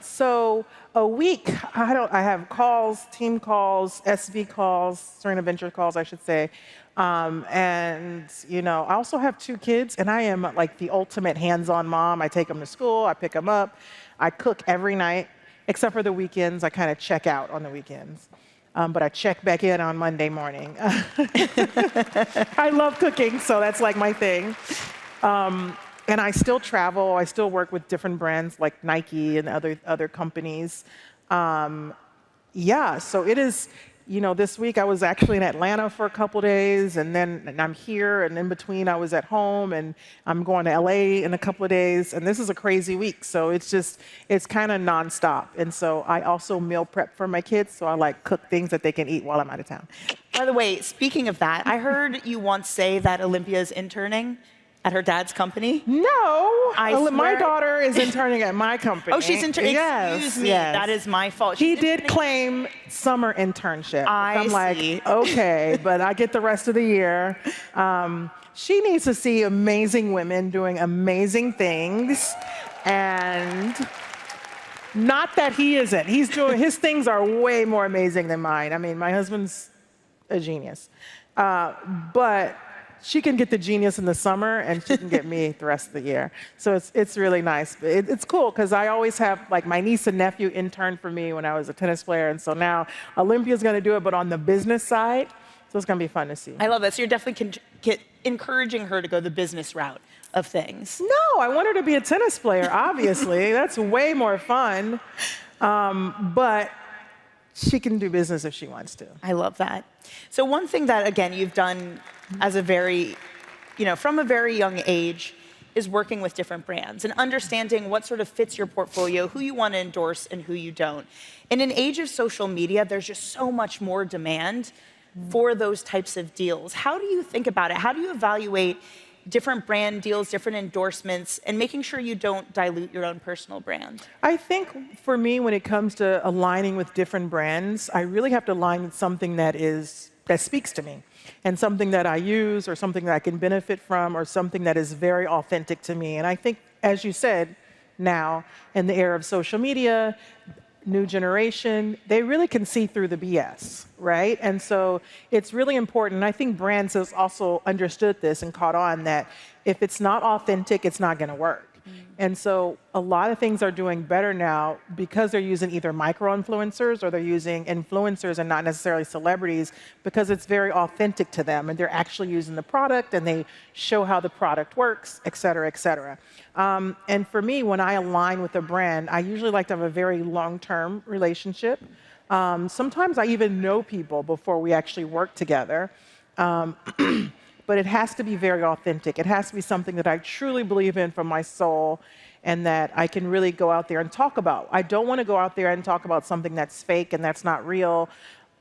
So a week, I have calls, team calls, SV calls, Serena Venture calls, I should say. And I also have 2 kids, and I am like the ultimate hands-on mom. I take them to school, I pick them up, I cook every night, except for the weekends. I kind of check out on the weekends. But I check back in on Monday morning. I love cooking, so that's like my thing. And I still travel. I still work with different brands like Nike and other companies. Yeah, so it is. This week I was actually in Atlanta for a couple days, and I'm here, and in between I was at home, and I'm going to LA in a couple of days, and this is a crazy week. So it's kind of nonstop. And so I also meal prep for my kids, so I cook things that they can eat while I'm out of town. By the way, speaking of that, I heard you once say that Olympia's interning at her dad's company. No, I my swear. daughter is interning at my company. Oh, she's interning. Yes, Excuse me, yes. that is my fault. He She's did interning. claim summer internship. I I'm see. like, okay, but I get the rest of the year. She needs to see amazing women doing amazing things, and not that he isn't. His things are way more amazing than mine. I mean, my husband's a genius, but she can get the genius in the summer, and she can get me the rest of the year. So it's really nice. It's cool because I always have my niece and nephew interned for me when I was a tennis player, and so now Olympia's going to do it, but on the business side. So it's going to be fun to see. I love that. So you're definitely encouraging her to go the business route of things. No, I want her to be a tennis player. Obviously, that's way more fun. But she can do business if she wants to. I love that. So one thing that, again, you've done as from a very young age is working with different brands and understanding what sort of fits your portfolio, who you want to endorse and who you don't. In an age of social media, there's just so much more demand for those types of deals. How do you think about it? How do you evaluate different brand deals, different endorsements, and making sure you don't dilute your own personal brand? I think for me, when it comes to aligning with different brands, I really have to align with something that speaks to me, and something that I use, or something that I can benefit from, or something that is very authentic to me. And I think, as you said, now in the era of social media, new generation, they really can see through the BS, right? And so it's really important. And I think brands has also understood this and caught on that if it's not authentic, it's not going to work. And so a lot of things are doing better now because they're using either micro-influencers or they're using influencers and not necessarily celebrities, because it's very authentic to them and they're actually using the product and they show how the product works, et cetera, et cetera. And for me, when I align with a brand, I usually like to have a very long-term relationship. Sometimes I even know people before we actually work together. But it has to be very authentic. It has to be something that I truly believe in from my soul. and that I can really go out there and talk about. I don't want to go out there and talk about something that's fake and that's not real,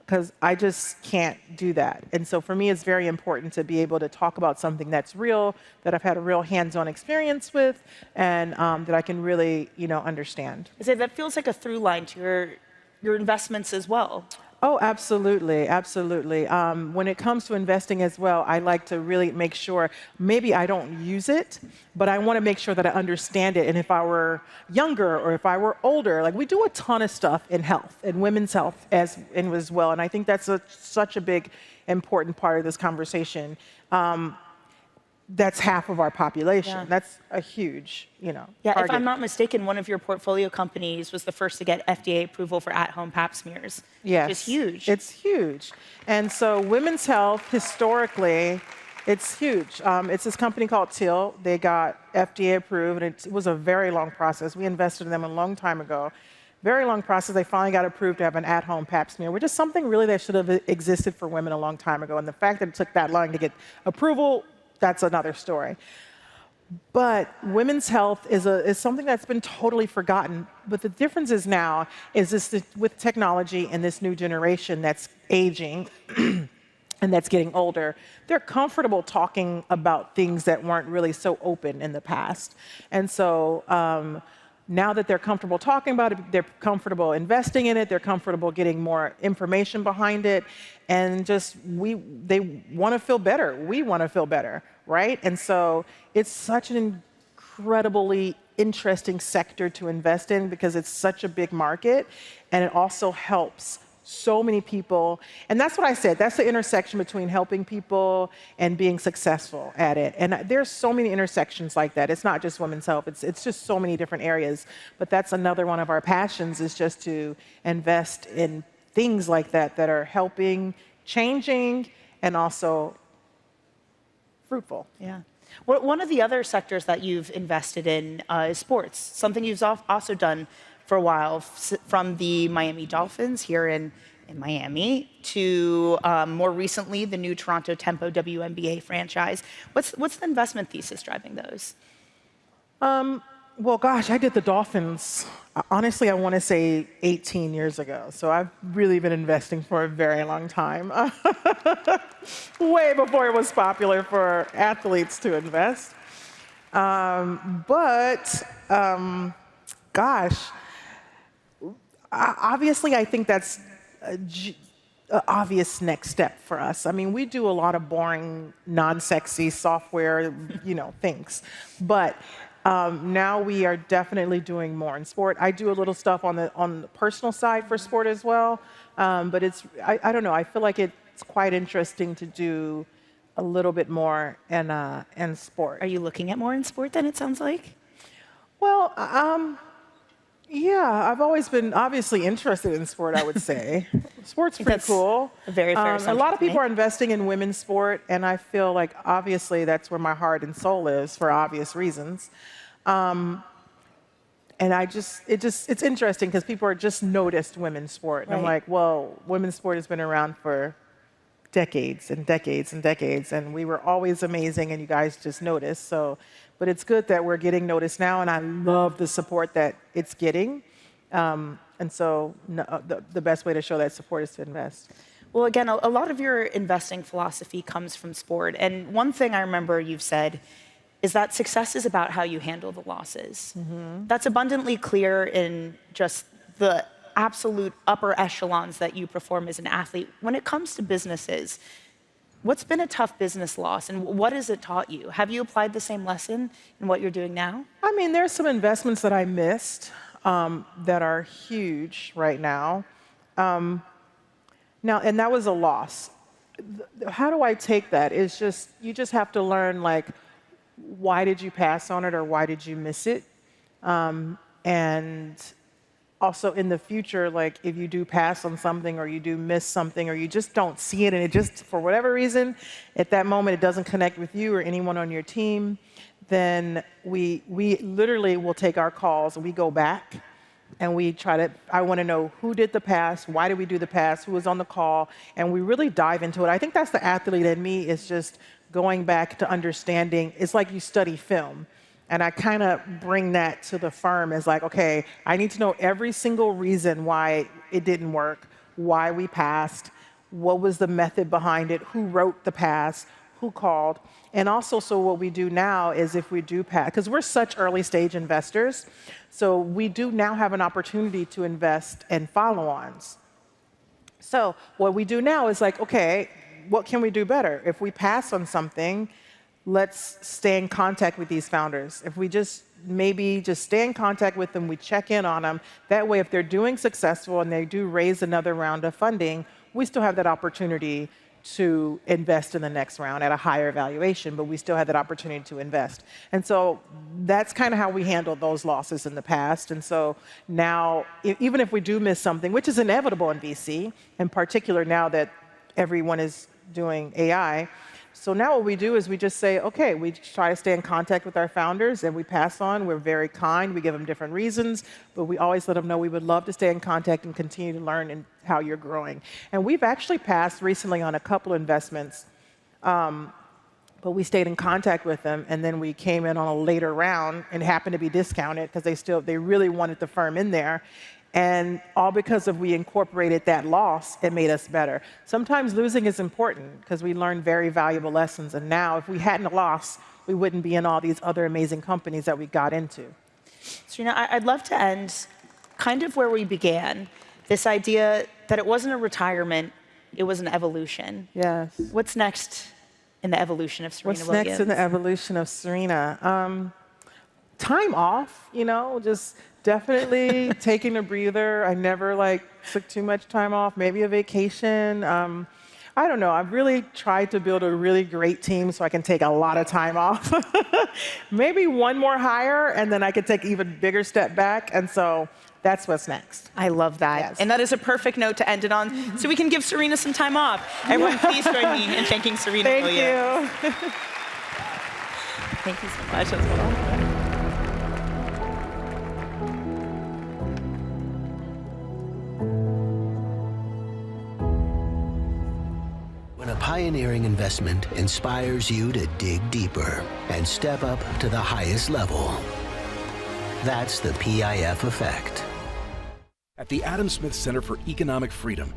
because I just can't do that. And so for me, it's very important to be able to talk about something that's real, that I've had a real hands-on experience with, and that I can really, understand. I say that feels like a through line to your investments as well. Oh, absolutely, absolutely. When it comes to investing as well, I like to really make sure, maybe I don't use it, but I want to make sure that I understand it. And if I were younger or if I were older, like we do a ton of stuff in health, in women's health as well. And I think that's such a big, important part of this conversation. That's half of our population. Yeah. That's a huge, Yeah, target. if I'm not mistaken, one of your portfolio companies was the first to get FDA approval for at-home pap smears. Yes. Which is huge. It's huge. And so women's health, historically, it's huge. It's this company called Till. They got FDA approved, and it was a very long process. We invested in them a long time ago. Very long process. They finally got approved to have an at-home pap smear, which is something really that should have existed for women a long time ago. And the fact that it took that long to get approval, that's another story. But women's health is something that's been totally forgotten. But the difference is now is with technology and this new generation that's aging and that's getting older, they're comfortable talking about things that weren't really so open in the past. And so now that they're comfortable talking about it, they're comfortable investing in it, they're comfortable getting more information behind it, and they want to feel better. We want to feel better, right? And so it's such an incredibly interesting sector to invest in because it's such a big market, and it also helps so many people. And that's what I said. That's the intersection between helping people and being successful at it. And there's so many intersections like that. It's not just women's health. It's just so many different areas. But that's another one of our passions, is just to invest in things like that that are helping, changing, and also fruitful. Yeah. Well, one of the other sectors that you've invested in is sports, something you've also done for a while, from the Miami Dolphins here in Miami to more recently the new Toronto Tempo WNBA franchise. What's the investment thesis driving those? Well, gosh, I did the Dolphins, honestly, I want to say 18 years ago. So I've really been investing for a very long time, way before it was popular for athletes to invest. Gosh, obviously, I think that's an obvious next step for us. I mean, we do a lot of boring, non-sexy software, things. But now we are definitely doing more in sport. I do a little stuff on the personal side for sport as well. But I don't know. I feel like it's quite interesting to do a little bit more in sport. Are you looking at more in sport then, it sounds like? Well, yeah, I've always been obviously interested in sport, I would say. Sport's pretty cool. A very fair A lot of people are investing in women's sport, and I feel like obviously that's where my heart and soul is for obvious reasons. And it's interesting because people are just noticed women's sport. And I'm like, well, women's sport has been around for decades and decades and decades, and we were always amazing, and you guys just noticed. But it's good that we're getting noticed now, and I love the support that it's getting. And so the best way to show that support is to invest. Well, again, a lot of your investing philosophy comes from sport. And one thing I remember you've said is that success is about how you handle the losses. Mm-hmm. That's abundantly clear in just the absolute upper echelons that you perform as an athlete. When it comes to businesses, what's been a tough business loss, and what has it taught you? Have you applied the same lesson in what you're doing now? I mean, there's some investments that I missed that are huge right now. And that was a loss. How do I take that? It's just, you just have to learn, like, why did you pass on it or why did you miss it? And also in the future, like, if you do pass on something or you do miss something or you just don't see it and it just, for whatever reason, at that moment it doesn't connect with you or anyone on your team, then we literally will take our calls and we go back and we try to, I want to know who did the pass, why did we do the pass, who was on the call, and we really dive into it. I think that's the athlete in me, is just going back to understanding. It's like you study film. And I kind of bring that to the firm as like, okay, I need to know every single reason why it didn't work, why we passed, what was the method behind it, who wrote the pass, who called. And also, so what we do now is if we do pass, because we're such early stage investors, so we do now have an opportunity to invest in follow-ons. So what we do now is like, okay, what can we do better? If we pass on something, let's stay in contact with these founders. If we maybe just stay in contact with them, we check in on them. That way, if they're doing successful and they do raise another round of funding, we still have that opportunity to invest in the next round at a higher valuation, but we still have that opportunity to invest. And so that's kind of how we handled those losses in the past. And so now, even if we do miss something, which is inevitable in VC, in particular now that everyone is doing AI, so now what we do is we just say, okay, we try to stay in contact with our founders and we pass on. We're very kind. We give them different reasons, but we always let them know we would love to stay in contact and continue to learn and how you're growing. And we've actually passed recently on a couple of investments, but we stayed in contact with them, and then we came in on a later round and happened to be discounted because they really wanted the firm in there. And all because of we incorporated that loss, it made us better. Sometimes losing is important because we learn very valuable lessons. And now, if we hadn't lost, we wouldn't be in all these other amazing companies that we got into. Serena, I'd love to end kind of where we began, this idea that it wasn't a retirement, it was an evolution. Yes. What's next in the evolution of Serena Williams? What's next in the evolution of Serena? Time off, just definitely taking a breather. I never took too much time off, maybe a vacation. I don't know. I've really tried to build a really great team so I can take a lot of time off. Maybe one more hire, and then I could take an even bigger step back. And so that's what's next. I love that. Yes. And that is a perfect note to end it on, so we can give Serena some time off. Everyone, please join me in thanking Serena Williams. Thank you. Thank you so much. That's wonderful. When a pioneering investment inspires you to dig deeper and step up to the highest level, that's the PIF effect. At the Adam Smith Center for Economic Freedom,